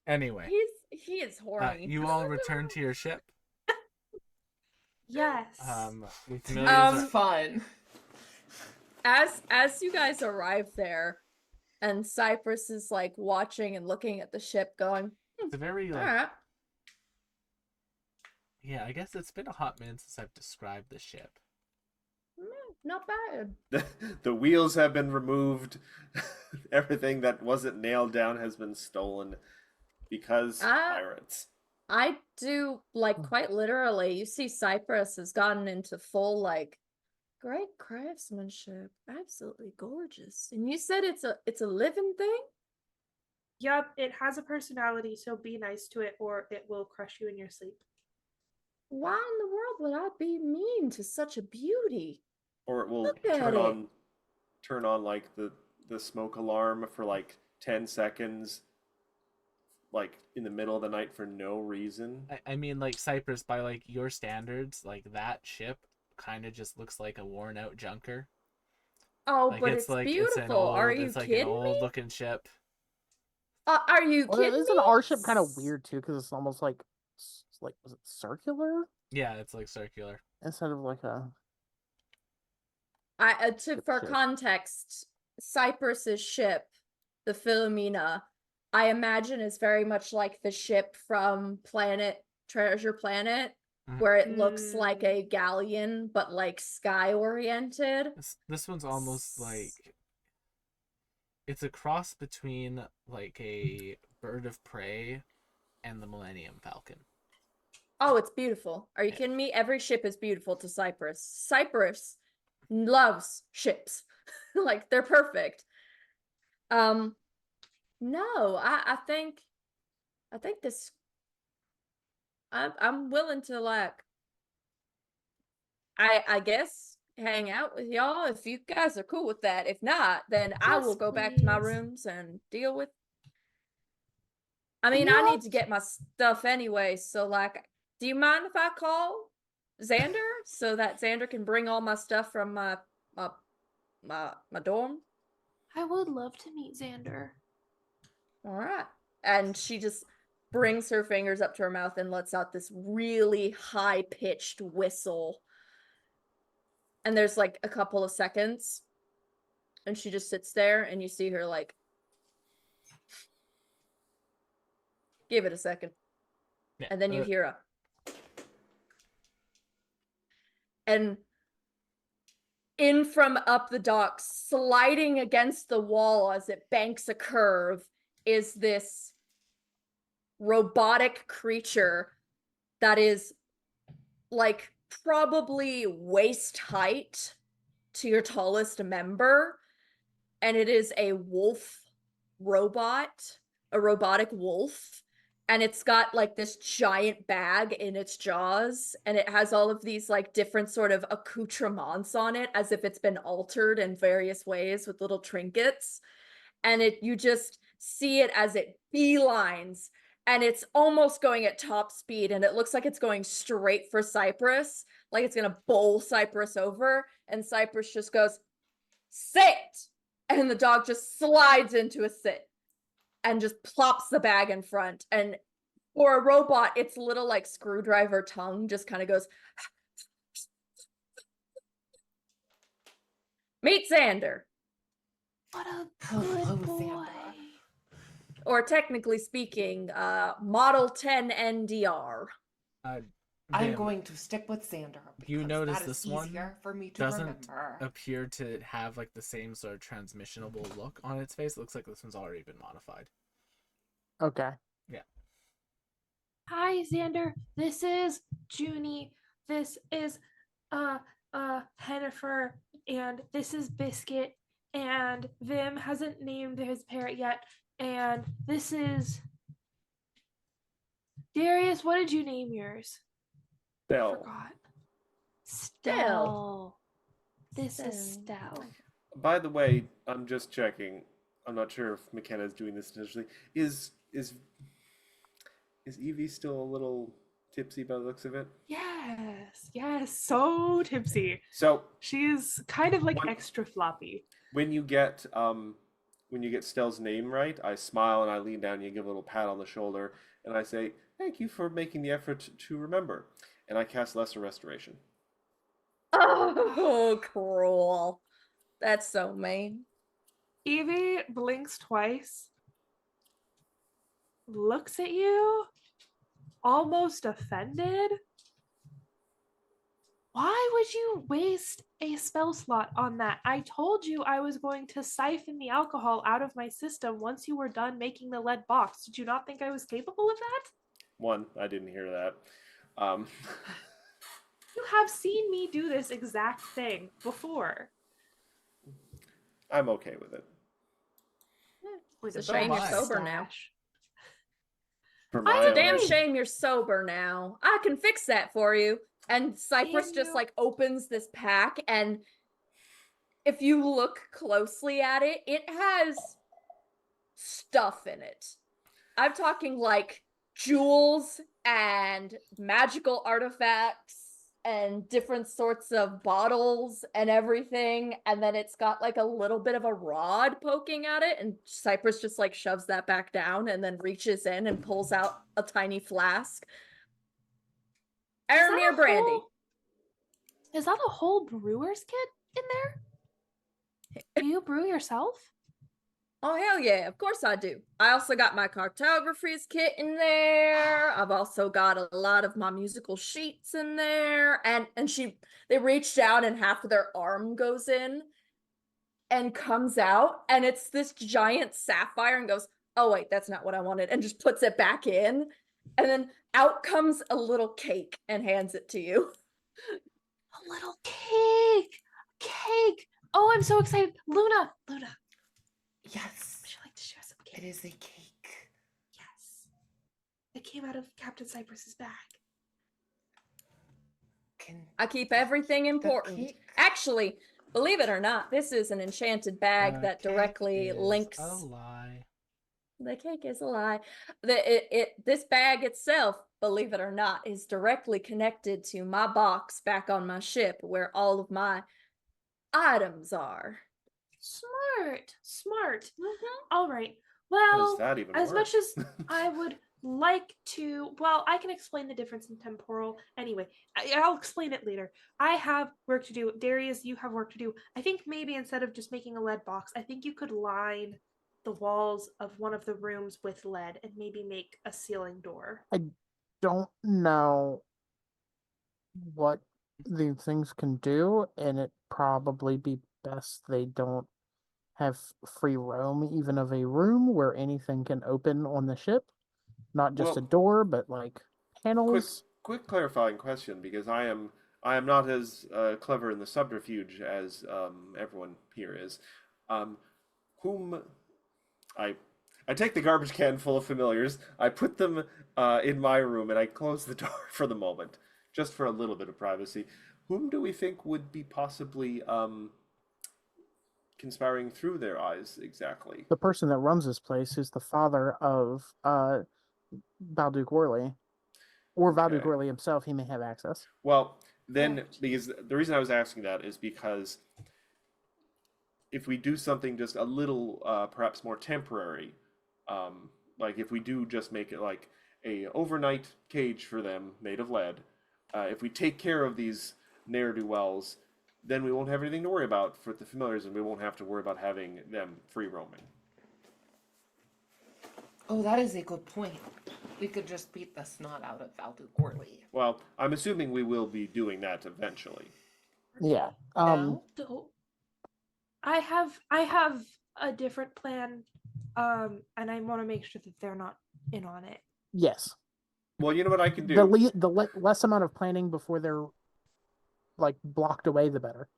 Anyway, He is horny. you all return to your ship. Yes. The familiars Um, It's fun. As you guys arrive there, and Cypress is like watching and looking at the ship, going, it's a very "All like, right." yeah. I guess it's been a hot minute since I've described the ship. not bad. The wheels have been removed. Everything that wasn't nailed down has been stolen because pirates. I do, like, quite literally, you see Cyprus has gotten into full, like, great craftsmanship, absolutely gorgeous. And you said it's a living thing? Yup, it has a personality, so be nice to it or it will crush you in your sleep. Why in the world would I be mean to such a beauty? Or it will Look at it. turn on like the smoke alarm for like 10 seconds, like in the middle of the night for no reason. I mean, like, Cyprus, by like your standards, like that ship kind of just looks like a worn out junker. Oh, Like but it's it's like beautiful. Are you it's like an kidding old me? looking ship. Are you Well, kidding isn't me? our ship kind of weird too? Because it's almost like was it circular Yeah, it's like circular. instead of like a For ship. context, Cyprus's ship, the Philomena, I imagine is very much like the ship from Treasure Planet, where it looks like a galleon, but like sky oriented. This one's almost like it's a cross between like a bird of prey and the Millennium Falcon. Oh, it's beautiful. Are you kidding me? Every ship is beautiful to Cyprus. Cyprus loves ships. Like they're perfect. No, I think this I'm willing to like I guess hang out with y'all if you guys are cool with that. If not, then I will Yes, go back to my please. rooms and deal with I mean, You I know need to get my stuff anyway, so like do you mind if I call Xander so that Xander can bring all my stuff from my dorm? I would love to meet Xander. All right. And she just brings her fingers up to her mouth and lets out this really high-pitched whistle. And there's like a couple of seconds. And she just sits there and you see her like give it a second. Yeah, And then you hear a and in from up the dock, sliding against the wall as it banks a curve, is this robotic creature that is like probably waist height to your tallest member. And it is a wolf robot, a robotic wolf. And it's got like this giant bag in its jaws, and it has all of these like different sort of accoutrements on it as if it's been altered in various ways with little trinkets. And you just see it as it beelines, and it's almost going at top speed, and it looks like it's going straight for Cypress, like it's gonna bowl Cypress over, and Cypress just goes, sit! And the dog just slides into a sit and just plops the bag in front. And for a robot, its little like screwdriver tongue just kind of goes. Meet Xander. What a Hello, good boy. Xander. Or technically speaking, Model 10 NDR. I'm Vim, going to stick with Xander you because notice that is this one easier for me to doesn't remember. appear to have like the same sort of transmissionable look on its face. It looks like this one's already been modified. okay. Hi, Xander. This is Junie. This is Hennifer, and this is Biscuit. And Vim hasn't named his parrot yet. And this is Darius. What did you name yours? I Bell. forgot. Stell. This is Stell. Stell. By the way, I'm just checking. I'm not sure if McKenna is doing this initially. Is Evie still a little tipsy by the looks of it? Yes, so tipsy. So She's kind of like What- extra floppy. when you get Stell's name right, I smile and I lean down and you give a little pat on the shoulder and I say, "Thank you for making the effort to remember." And I cast Lesser Restoration. Oh, cruel. That's so mean. Evie blinks twice, looks at you, almost offended, Why would you waste a spell slot on that? I told you I was going to siphon the alcohol out of my system once you were done making the lead box. Did you not think I was capable of that? One, I didn't hear that. You have seen me do this exact thing before. I'm okay with it. With It's a a shame you're bad sober now. mustache. For I It's a my damn own- shame you're sober now. I can fix that for you. And Cypress Can just you- like opens this pack, and if you look closely at it, it has stuff in it. I'm talking like jewels and magical artifacts and different sorts of bottles and everything. And then it's got like a little bit of a rod poking at it. And Cypress just like shoves that back down and then reaches in and pulls out a tiny flask. Is that Aramir a brandy. whole- Is that a whole brewer's kit in there? Do you brew yourself? Oh, hell yeah, of course I do. I also got my cartography's kit in there. I've also got a lot of my musical sheets in there. And they reach down and half of their arm goes in and comes out. And it's this giant sapphire and goes, oh, wait, that's not what I wanted. And just puts it back in. And then out comes a little cake and hands it to you. A little cake. Cake. Oh, I'm so excited. Luna. Yes, Would you like to share some cake? it is a cake. Yes. It came out of Captain Cypress's bag. Can I keep everything important. cake- Actually, believe it or not, this is an enchanted bag The that cake directly is links. a lie. The cake is a lie. This bag itself, believe it or not, is directly connected to my box back on my ship where all of my items are. Smart. Mhm. All right. How does Well, that even as work? much as I would like to, well, I can explain the difference in temporal. Anyway, I'll explain it later. I have work to do. Darius, you have work to do. I think maybe instead of just making a lead box, I think you could line the walls of one of the rooms with lead and maybe make a ceiling door. Don't know what these things can do, and it probably be best they don't have free roam even of a room where anything can open on the ship. Not just a Well, door, but like quick, panels. quick clarifying question, because I am not as clever in the subterfuge as everyone here is. Whom I take the garbage can full of familiars. I put them in my room, and I close the door for the moment, just for a little bit of privacy. Whom do we think would be possibly conspiring through their eyes exactly? The person that runs this place is the father of Balduke Worley. Or Balduke Okay. Worley himself, he may have access. Well, then, Correct. because the reason I was asking that is because if we do something just a little, perhaps more temporary, like if we do just make it like a overnight cage for them made of lead, if we take care of these ne'er-do-wells, then we won't have anything to worry about for the familiars, and we won't have to worry about having them free roaming. Oh, that is a good point. We could just beat the snot out of Valdu Gorley. Well, I'm assuming we will be doing that eventually. Yeah. Now? So I have a different plan, and I want to make sure that they're not in on it. Yes. Well, you know what I can do? Less amount of planning before they're like blocked away, the better.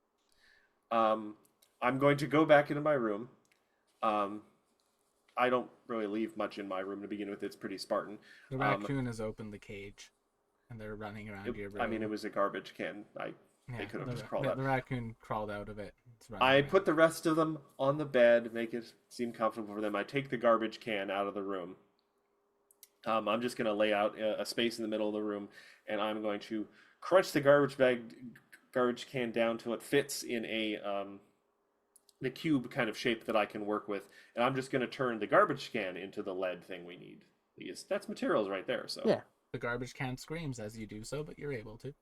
I'm going to go back into my room. I don't really leave much in my room to begin with. It's pretty Spartan. The raccoon has opened the cage, and they're running around your room. I mean, it was a garbage can. They could have just crawled out. The raccoon crawled out of it. It's running I around. put the rest of them on the bed, make it seem comfortable for them. I take the garbage can out of the room. I'm just going to lay out a space in the middle of the room, and I'm going to crunch the garbage can down till it fits in the cube kind of shape that I can work with, and I'm just going to turn the garbage can into the lead thing we need. Because that's materials right there. So Yeah. The garbage can screams as you do so, but you're able to.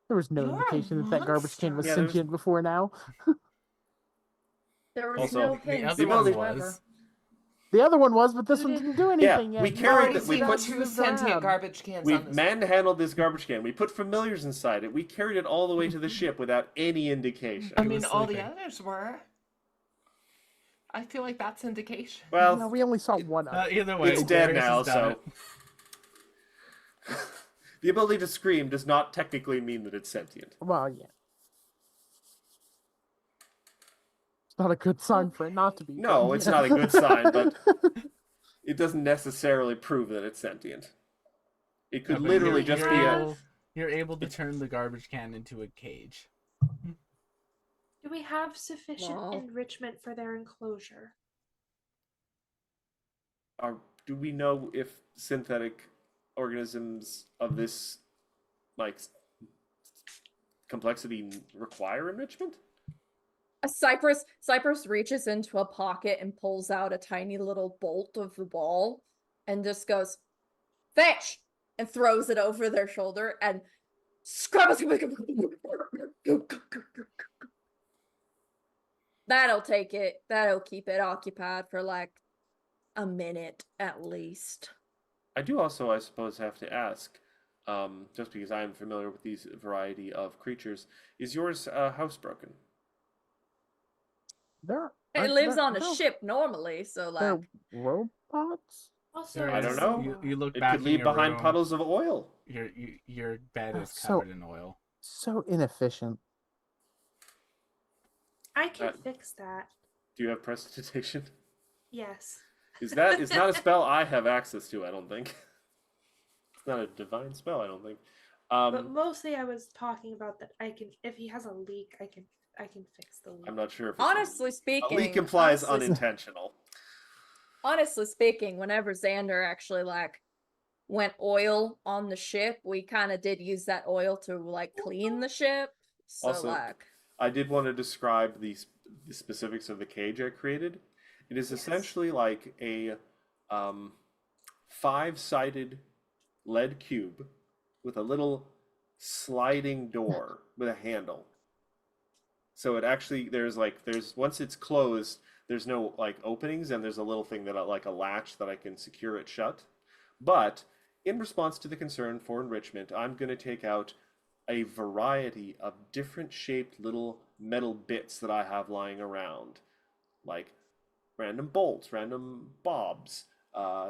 There was no You're a indication that garbage can was monster. Yeah, there was- sentient before now. There was Also, no the hints other one whatsoever. was. The other one was, but this one Who did- didn't do anything Yeah, yet. we You carried already it- we got put two moved sentient around. garbage cans We on this. manhandled this garbage can. We put familiars inside it. We carried it all the way to the ship without any indication. I He mean, was all the sleeping. others were. I feel like that's indication. Well, No, we only saw one of it. Either way, it's dead Darius now, has done so the ability to scream does not technically mean that it's sentient. Well, yeah. It's not a good sign for it not to be. No, but it's yeah. not a good sign, but it doesn't necessarily prove that it's sentient. It could No, but literally you're- just you're be a. able- You're able to turn the garbage can into a cage. Do we have sufficient Wow. enrichment for their enclosure? Do we know if synthetic organisms of this like complexity require enrichment? Cypress reaches into a pocket and pulls out a tiny little bolt of the ball and just goes, "Fetch!" and throws it over their shoulder and that'll take it. That'll keep it occupied for like a minute at least. I do also, I suppose, have to ask, just because I am familiar with these variety of creatures, is yours housebroken? There It aren't- lives there- on a no, ship normally, so They're like robots? Also, There I don't is- know. You look It back could in leave your behind room, puddles of oil. Your bed Oh, is so- covered in oil. So inefficient. I can Uh, fix that. Do you have prestidigitation? Yes. Is not a spell I have access to, I don't think. It's not a divine spell, I don't think. But mostly I was talking about that I can, if he has a leak, I can fix the leak. I'm not sure if it's honestly a speaking, leak implies honestly, unintentional. honestly speaking, whenever Xander actually like went oil on the ship, we kind of did use that oil to like clean the ship. So Also, like I did want to describe the specifics of the cage I created. It is essentially like a 5-sided lead cube with a little sliding door with a handle. So it actually there's once it's closed, there's no like openings, and there's a little thing that like a latch that I can secure it shut. But in response to the concern for enrichment, I'm going to take out a variety of different shaped little metal bits that I have lying around, like random bolts, random bobs,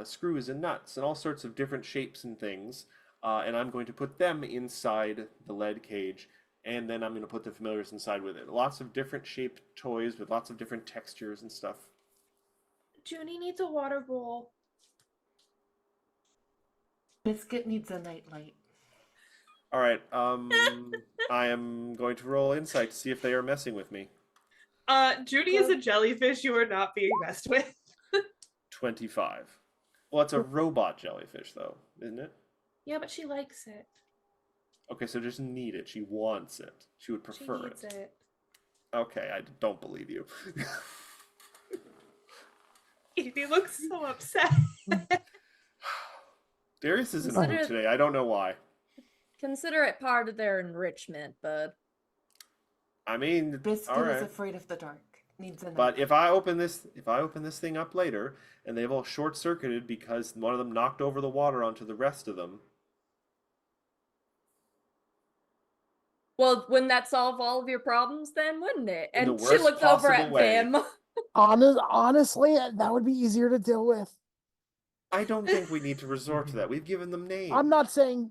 screws and nuts, and all sorts of different shapes and things. And I'm going to put them inside the lead cage, and then I'm going to put the familiars inside with it. Lots of different shaped toys with lots of different textures and stuff. Junie needs a water bowl. Biscuit needs a nightlight. All right, I am going to roll insight to see if they are messing with me. Junie is a jellyfish you are not being messed with. 25. Well, it's a robot jellyfish, though, isn't it? Yeah, but she likes it. Okay, so just need it. She wants it. She would She prefer needs it. it. Okay, I don't believe you. Evie looks so upset. Darius is in a Consider- mood today. I don't know why. consider it part of their enrichment, bud. I mean, Biscuit all is right. afraid of the dark. Needs a But nightlight. if I open this thing up later, and they've all short-circuited because one of them knocked over the water onto the rest of them, Well, wouldn't that solve all of your problems then, wouldn't it? In the And she worst looked over at possible way. Vim. Honestly, that would be easier to deal with. I don't think we need to resort to that. We've given them names. I'm not saying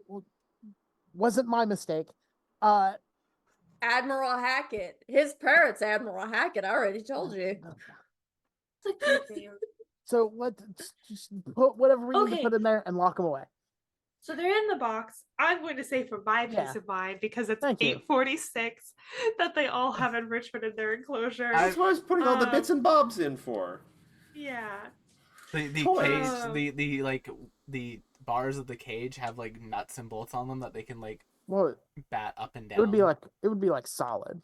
wasn't my mistake. Admiral Hackett. His parrot's Admiral Hackett, I already told you. It's a good name. So let's just put whatever we need to Okay. put in there and lock them away. So they're in the box. I'm going to say for my Yeah. peace of mind, because it's Thank you. 8:46, that they all have enrichment in their enclosure. That's what I was putting all the bits and bobs in for. Yeah. The Toys. cage, the bars of the cage have like nuts and bolts on them that they can like Well, bat up and down. it would be like solid.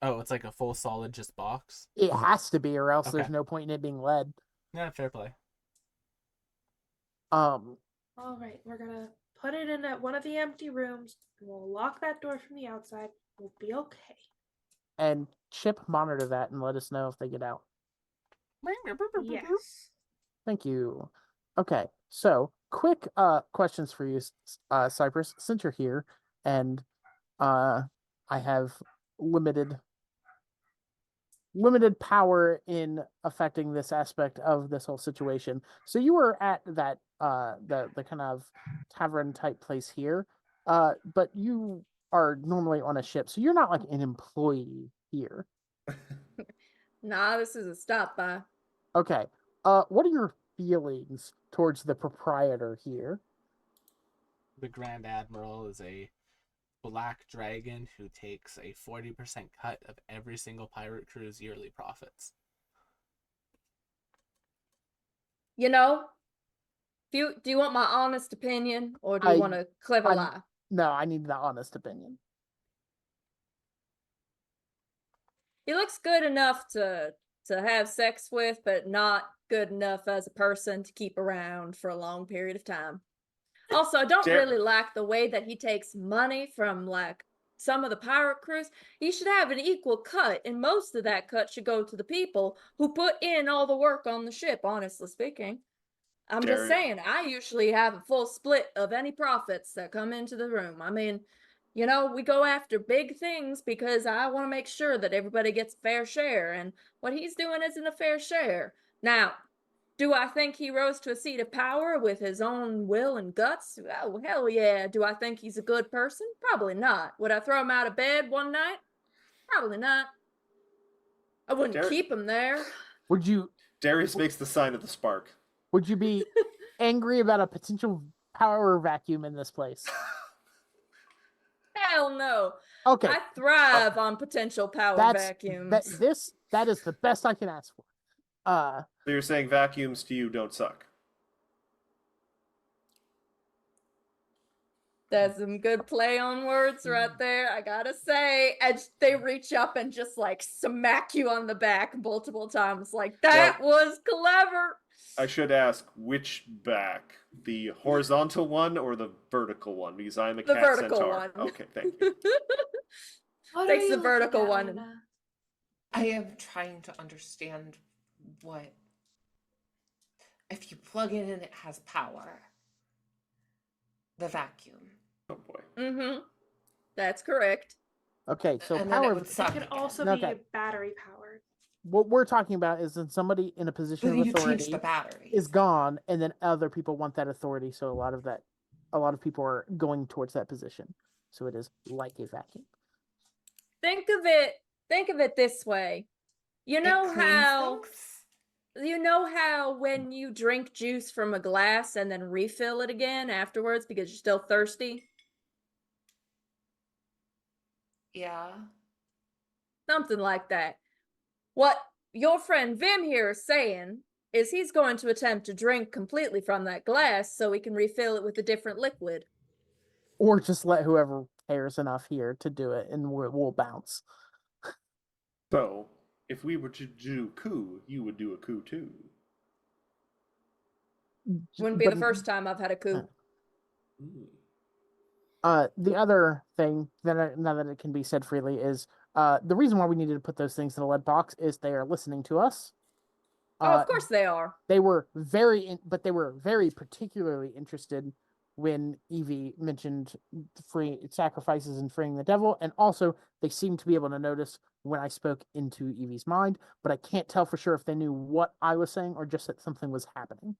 Oh, it's like a full solid just box. It has to be, or else there's Okay. no point in it being lead. Yeah, fair play. All right, we're gonna put it in one of the empty rooms, and we'll lock that door from the outside. We'll be okay. And Chip monitor that and let us know if they get out. Yes. Thank you. Okay, so quick questions for you, Cypress, since you're here, and I have limited power in affecting this aspect of this whole situation. So you were at that the kind of tavern type place here, but you are normally on a ship, so you're not like an employee here. Nah, this is a stop by. Okay. What are your feelings towards the proprietor here? The Grand Admiral is a black dragon who takes a 40% cut of every single pirate crew's yearly profits. You know, do you want my honest opinion, or do you want a clever lie? No, I need the honest opinion. He looks good enough to have sex with, but not good enough as a person to keep around for a long period of time. Also, I don't really like the way that he takes money from like some of the pirate crews. He should have an equal cut, and most of that cut should go to the people who put in all the work on the ship, honestly speaking. I'm just saying, I usually have a full split of any profits that come into the room. I mean, you know, we go after big things because I want to make sure that everybody gets a fair share, and what he's doing isn't a fair share. Now, do I think he rose to a seat of power with his own will and guts? Oh, hell yeah. Do I think he's a good person? Probably not. Would I throw him out of bed one night? Probably not. I wouldn't keep him there. Would you? Darius makes the sign of the spark. Would you be angry about a potential power vacuum in this place? Hell no. Okay. I thrive on potential power vacuums. That is the best I can ask for. So you're saying vacuums to you don't suck? That's some good play on words right there, I gotta say. And they reach up and just like smack you on the back multiple times. Like, that was clever. I should ask, which back? The horizontal one or the vertical one? Because I'm a cat centaur. The vertical one. Okay, thank you. Takes the vertical one. I am trying to understand what... If you plug it in, it has power. The vacuum. Oh boy. Mm-hmm. That's correct. Okay, so And power. Then it could also be battery powered. What we're talking about is that somebody in a position of authority is gone, and then other people want that authority. So a lot of people are going towards that position. So it is like a vacuum. Think of it this way. You know how when you drink juice from a glass and then refill it again afterwards because you're still thirsty? Yeah. Something like that. What your friend Vim here is saying is he's going to attempt to drink completely from that glass so he can refill it with a different liquid. Or just let whoever cares enough here to do it, and we'll bounce. So, if we were to do a coup, you would do a coup too. Wouldn't be the first time I've had a coup. The other thing that now that it can be said freely is the reason why we needed to put those things in a lead box is they are listening to us. Of course they are. They were very particularly interested when Evie mentioned free sacrifices and freeing the devil, and also they seemed to be able to notice when I spoke into Evie's mind, but I can't tell for sure if they knew what I was saying or just that something was happening.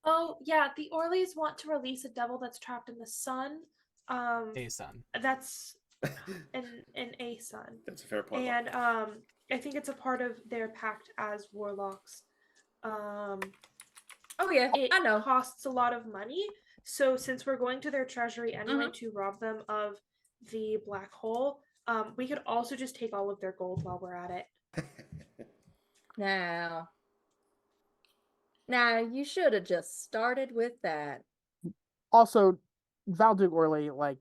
Oh yeah, the Orleys want to release a devil that's trapped in the sun. A sun. That's an A sun. That's a fair point. And I think it's a part of their pact as warlocks. Oh yeah, I know. It costs a lot of money. So since we're going to their treasury anyway to rob them of the black hole, we could also just take all of their gold while we're at it. Now, you should have just started with that. Also, Valduke Orley, like,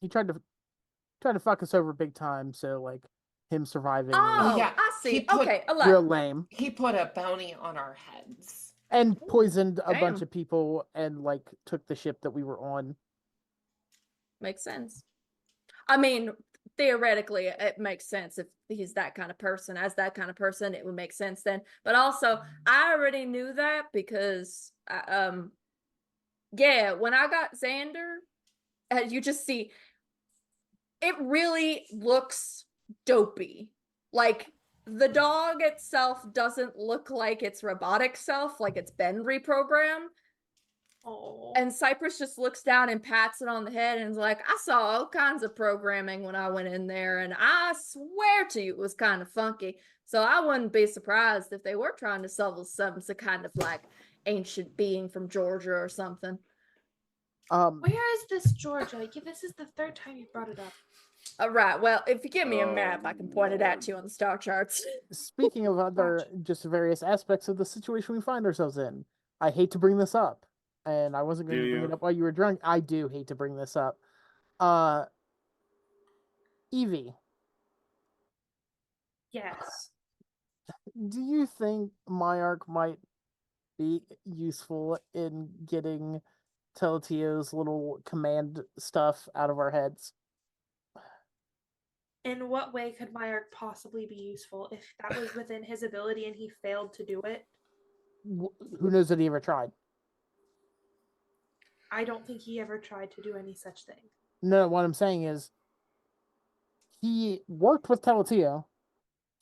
he tried to fuck us over big time, so like him surviving. Oh yeah, I see. Real lame. He put a bounty on our heads. And poisoned a bunch of people and like took the ship that we were on. Makes sense. I mean, theoretically it makes sense if he's that kind of person. As that kind of person, it would make sense then. But also, I already knew that because yeah, when I got Xander, you just see it really looks dopey. Like the dog itself doesn't look like its robotic self, like it's been reprogrammed. Oh. And Cypress just looks down and pats it on the head and is like, I saw all kinds of programming when I went in there, and I swear to you it was kind of funky. So I wouldn't be surprised if they were trying to sell some kind of like ancient being from Georgia or something. Where is this Georgia? Yeah, this is the third time you brought it up. All right. Well, if you give me a map, I can point it out to you on the star charts. Speaking of other just various aspects of the situation we find ourselves in, I hate to bring this up, and I wasn't going Do to bring you? it up while you were drunk. I do hate to bring this up. Evie, Yes. do you think my arc might be useful in getting Teletio's little command stuff out of our heads? In what way could my arc possibly be useful if that was within his ability and he failed to do it? Who knows that he ever tried? I don't think he ever tried to do any such thing. No, what I'm saying is he worked with Teletio.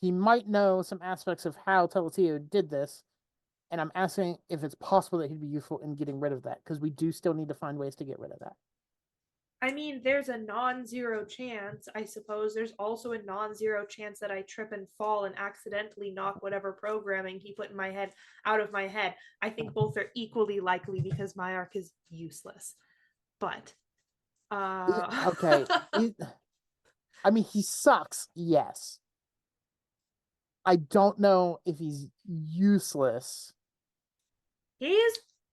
He might know some aspects of how Teletio did this, and I'm asking if it's possible that he'd be useful in getting rid of that, because we do still need to find ways to get rid of that. I mean, there's a non-zero chance, I suppose. There's also a non-zero chance that I trip and fall and accidentally knock whatever programming he put in my head out of my head. I think both are equally likely because my arc is useless. But Okay. I mean, he sucks, yes. I don't know if he's useless. He's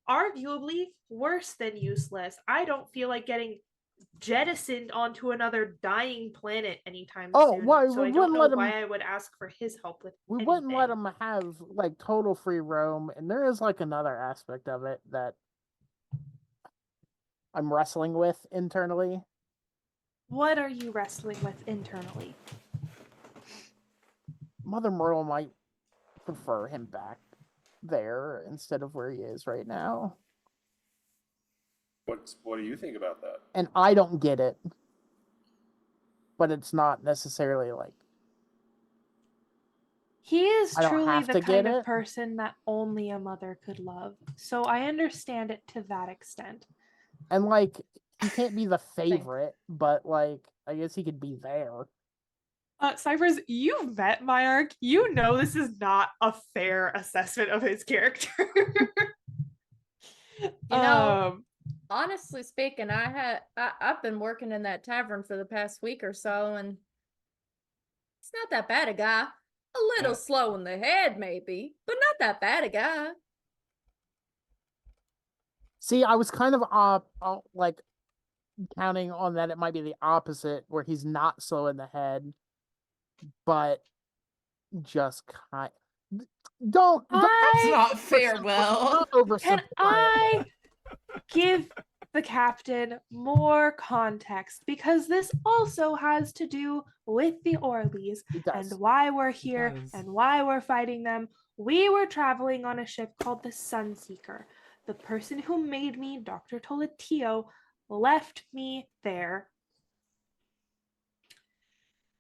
arguably worse than useless. I don't feel like getting jettisoned onto another dying planet anytime soon. Why? So We I don't wouldn't know let him. why I would ask for his help with We anything. wouldn't let him have like total free roam, and there is like another aspect of it that I'm wrestling with internally. What are you wrestling with internally? Mother Myrtle might prefer him back there instead of where he is right now. What do you think about that? And I don't get it. But it's not necessarily like He is I don't truly have the to kind get of it. person that only a mother could love. So I understand it to that extent. And like he can't be the favorite, but like I guess he could be there. Cyphers, you've met my arc. You know this is not a fair assessment of his character. Honestly speaking, I've been working in that tavern for the past week or so, and it's not that bad a guy. A little slow in the head, maybe, but not that bad a guy. See, I was kind of like counting on that it might be the opposite, where he's not slow in the head, but just kind. Don't. That's not fair, Will. Can I give the captain more context? Because this also has to do with the Orleys and why we're here and why we're fighting them. We were traveling on a ship called the Sunseeker. The person who made me, Dr. Toletio, left me there.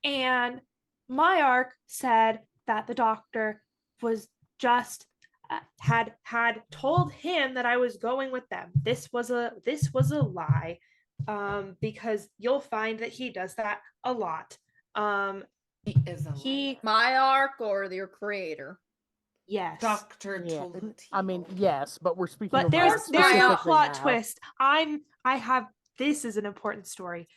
And my arc said that the doctor was just had told him that I was going with them. This was a lie, because you'll find that he does that a lot. He is a liar. My arc or your creator? Yes, Dr. Toletio. I mean, yes, but we're speaking. But of there's a plot now. twist. This is an important story.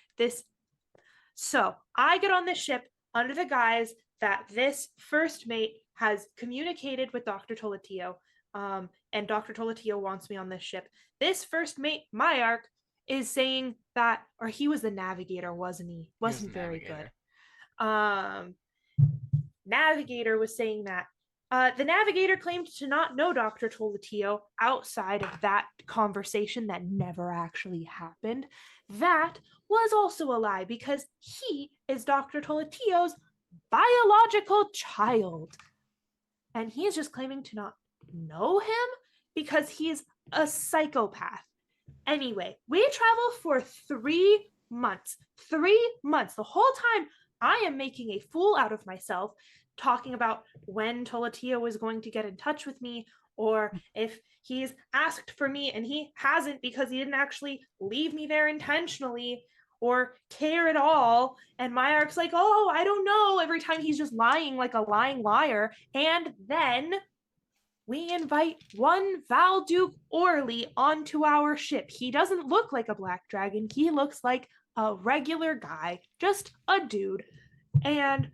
So I get on this ship under the guise that this first mate has communicated with Dr. Toletio, and Dr. Toletio wants me on this ship. This first mate, my arc, is saying that, or he was the navigator, wasn't he? Wasn't very good. Navigator was saying that The navigator claimed to not know Dr. Tolatio outside of that conversation that never actually happened. That was also a lie because he is Dr. Tolatio's biological child. And he is just claiming to not know him because he's a psychopath. Anyway, we travel for 3 months. 3 months. The whole time I am making a fool out of myself, talking about when Tolatio is going to get in touch with me, or if he's asked for me and he hasn't because he didn't actually leave me there intentionally or care at all. And Myark's like, oh, I don't know. Every time he's just lying like a lying liar. And then we invite one Valduke Orly onto our ship. He doesn't look like a black dragon. He looks like a regular guy, just a dude. And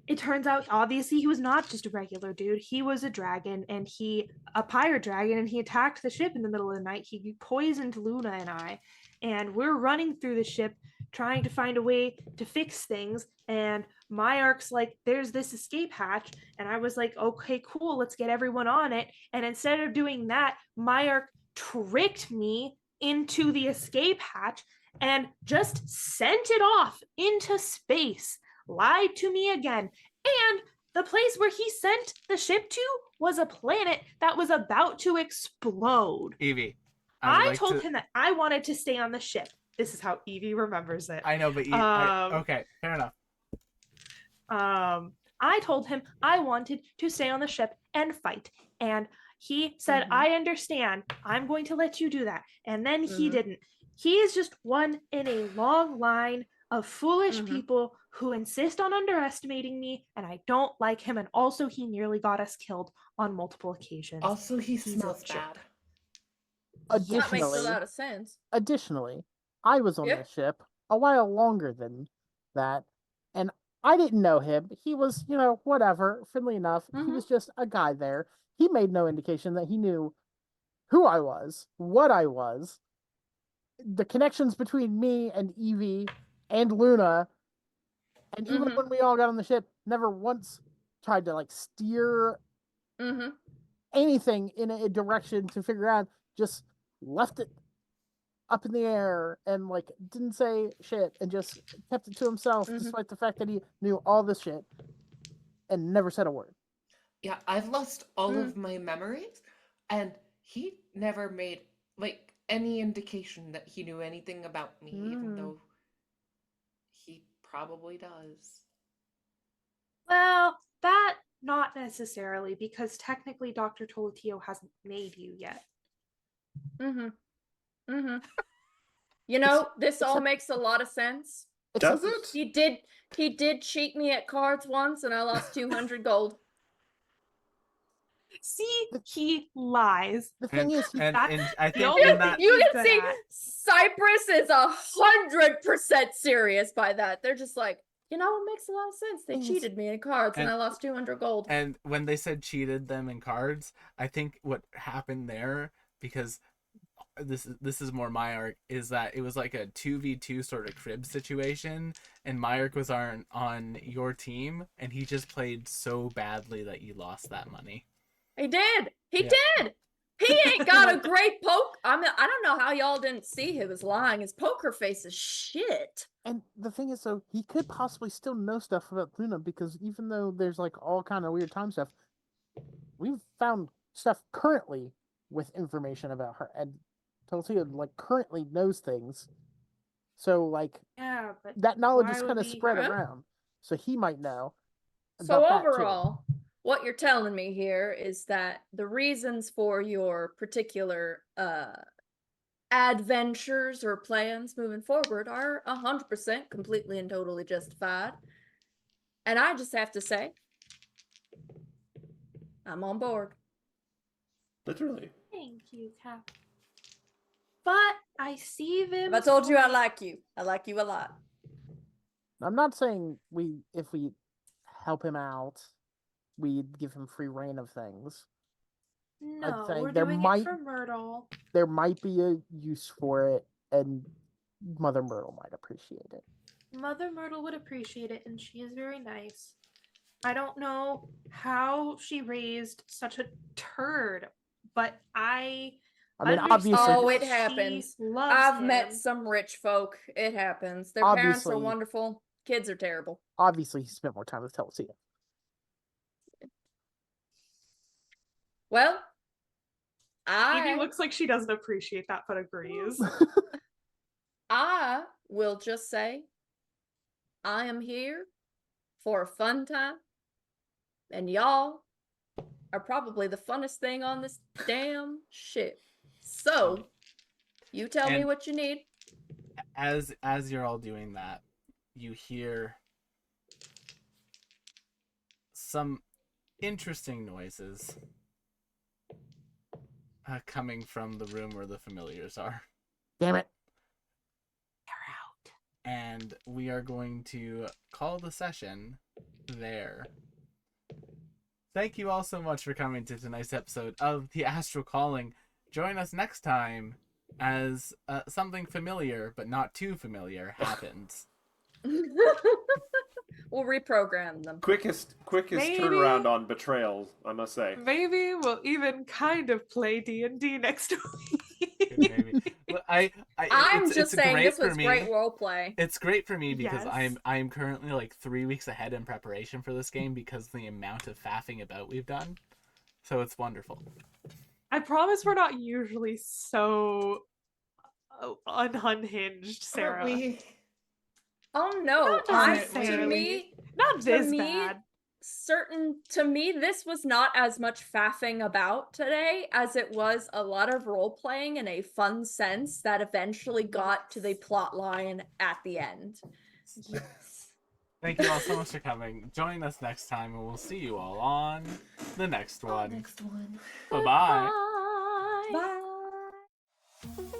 it turns out, obviously, he was not just a regular dude. He was a dragon, and a pirate dragon, and he attacked the ship in the middle of the night. He poisoned Luna and I, and we're running through the ship trying to find a way to fix things. And Myark's like, there's this escape hatch. And I was like, okay, cool, let's get everyone on it. And instead of doing that, Myark tricked me into the escape hatch and just sent it off into space. Lied to me again. And the place where he sent the ship to was a planet that was about to explode. Evie, I told him that I wanted to stay on the ship. This is how Evie remembers it. I know, but okay, fair enough. I told him I wanted to stay on the ship and fight. And he said, I understand. I'm going to let you do that. And then he didn't. He is just one in a long line of foolish people who insist on underestimating me, and I don't like him. And also, he nearly got us killed on multiple occasions. Also, he smells bad. That makes a lot of sense. Additionally, I was on the ship a while longer than that, and I didn't know him. He was, whatever, friendly enough. He was just a guy there. He made no indication that he knew who I was, what I was, the connections between me and Evie and Luna. And even when we all got on the ship, never once tried to steer anything in a direction to figure out. Just left it up in the air and didn't say shit and just kept it to himself, despite the fact that he knew all this shit and never said a word. Yeah, I've lost all of my memories, and he never made any indication that he knew anything about me, even though he probably does. Well, that not necessarily, because technically Dr. Tolatio hasn't made you yet. This all makes a lot of sense. Does it? He did cheat me at cards once, and I lost 200 gold. See, he lies. The thing is, I think you can see Cyprus is 100% serious by that. They're just like, it makes a lot of sense. They cheated me in cards, and I lost 200 gold. And when they said cheated them in cards, I think what happened there, because this is more Myark, is that it was like a 2v2 sort of crib situation, and Myark was on your team, and he just played so badly that you lost that money. He did. He did. He ain't got a great poke. I don't know how y'all didn't see he was lying. His poker face is shit. And the thing is, so he could possibly still know stuff about Luna, because even though there's all kind of weird time stuff, we've found stuff currently with information about her, and Tolatio currently knows things. So but that knowledge is kind of spread around, so he might know. So overall, what you're telling me here is that the reasons for your particular adventures or plans moving forward are 100% completely and totally justified. And I just have to say, I'm on board. Literally. Thank you, Cap. But I see them. I told you I like you. I like you a lot. I'm not saying if we help him out, we'd give him free reign of things. No, we're doing it for Myrtle. There might be a use for it, and Mother Myrtle might appreciate it. Mother Myrtle would appreciate it, and she is very nice. I don't know how she raised such a turd, but I I mean, understand obviously, Oh, that it she happens. loves I've him. met some rich folk. It happens. Their parents are Obviously. wonderful. Kids are terrible. obviously he spent more time with Telsia. Well, Evie I looks like she doesn't appreciate that, but agrees. I will just say I am here for a fun time, and y'all are probably the funnest thing on this damn ship. So, you tell me And- what you need. As you're all doing that, you hear some interesting noises coming from the room where the familiars are. Damn it. And we are going to call the session there. Thank you all so much for coming to tonight's episode of The Astral Calling. Join us next time as something familiar, but not too familiar, happens. We'll reprogram them. Quickest Maybe. turnaround on betrayal, I must say. Maybe we'll even kind of play D&D next week. Maybe. Well, I'm it's just saying great this for was me. great roleplay. It's great for me because Yes. I'm currently like 3 weeks ahead in preparation for this game because of the amount of faffing about we've done. So it's wonderful. I promise we're not usually so unhinged, Sarah. Aren't we? Oh no, Not to necessarily. me, Not to this me, bad. to me this was not as much faffing about today as it was a lot of role playing in a fun sense that eventually got to the plot line at the end. Yes. Thank you all so much for coming. Join us next time, and we'll see you all on the next one. Next one. Bye-bye. Bye.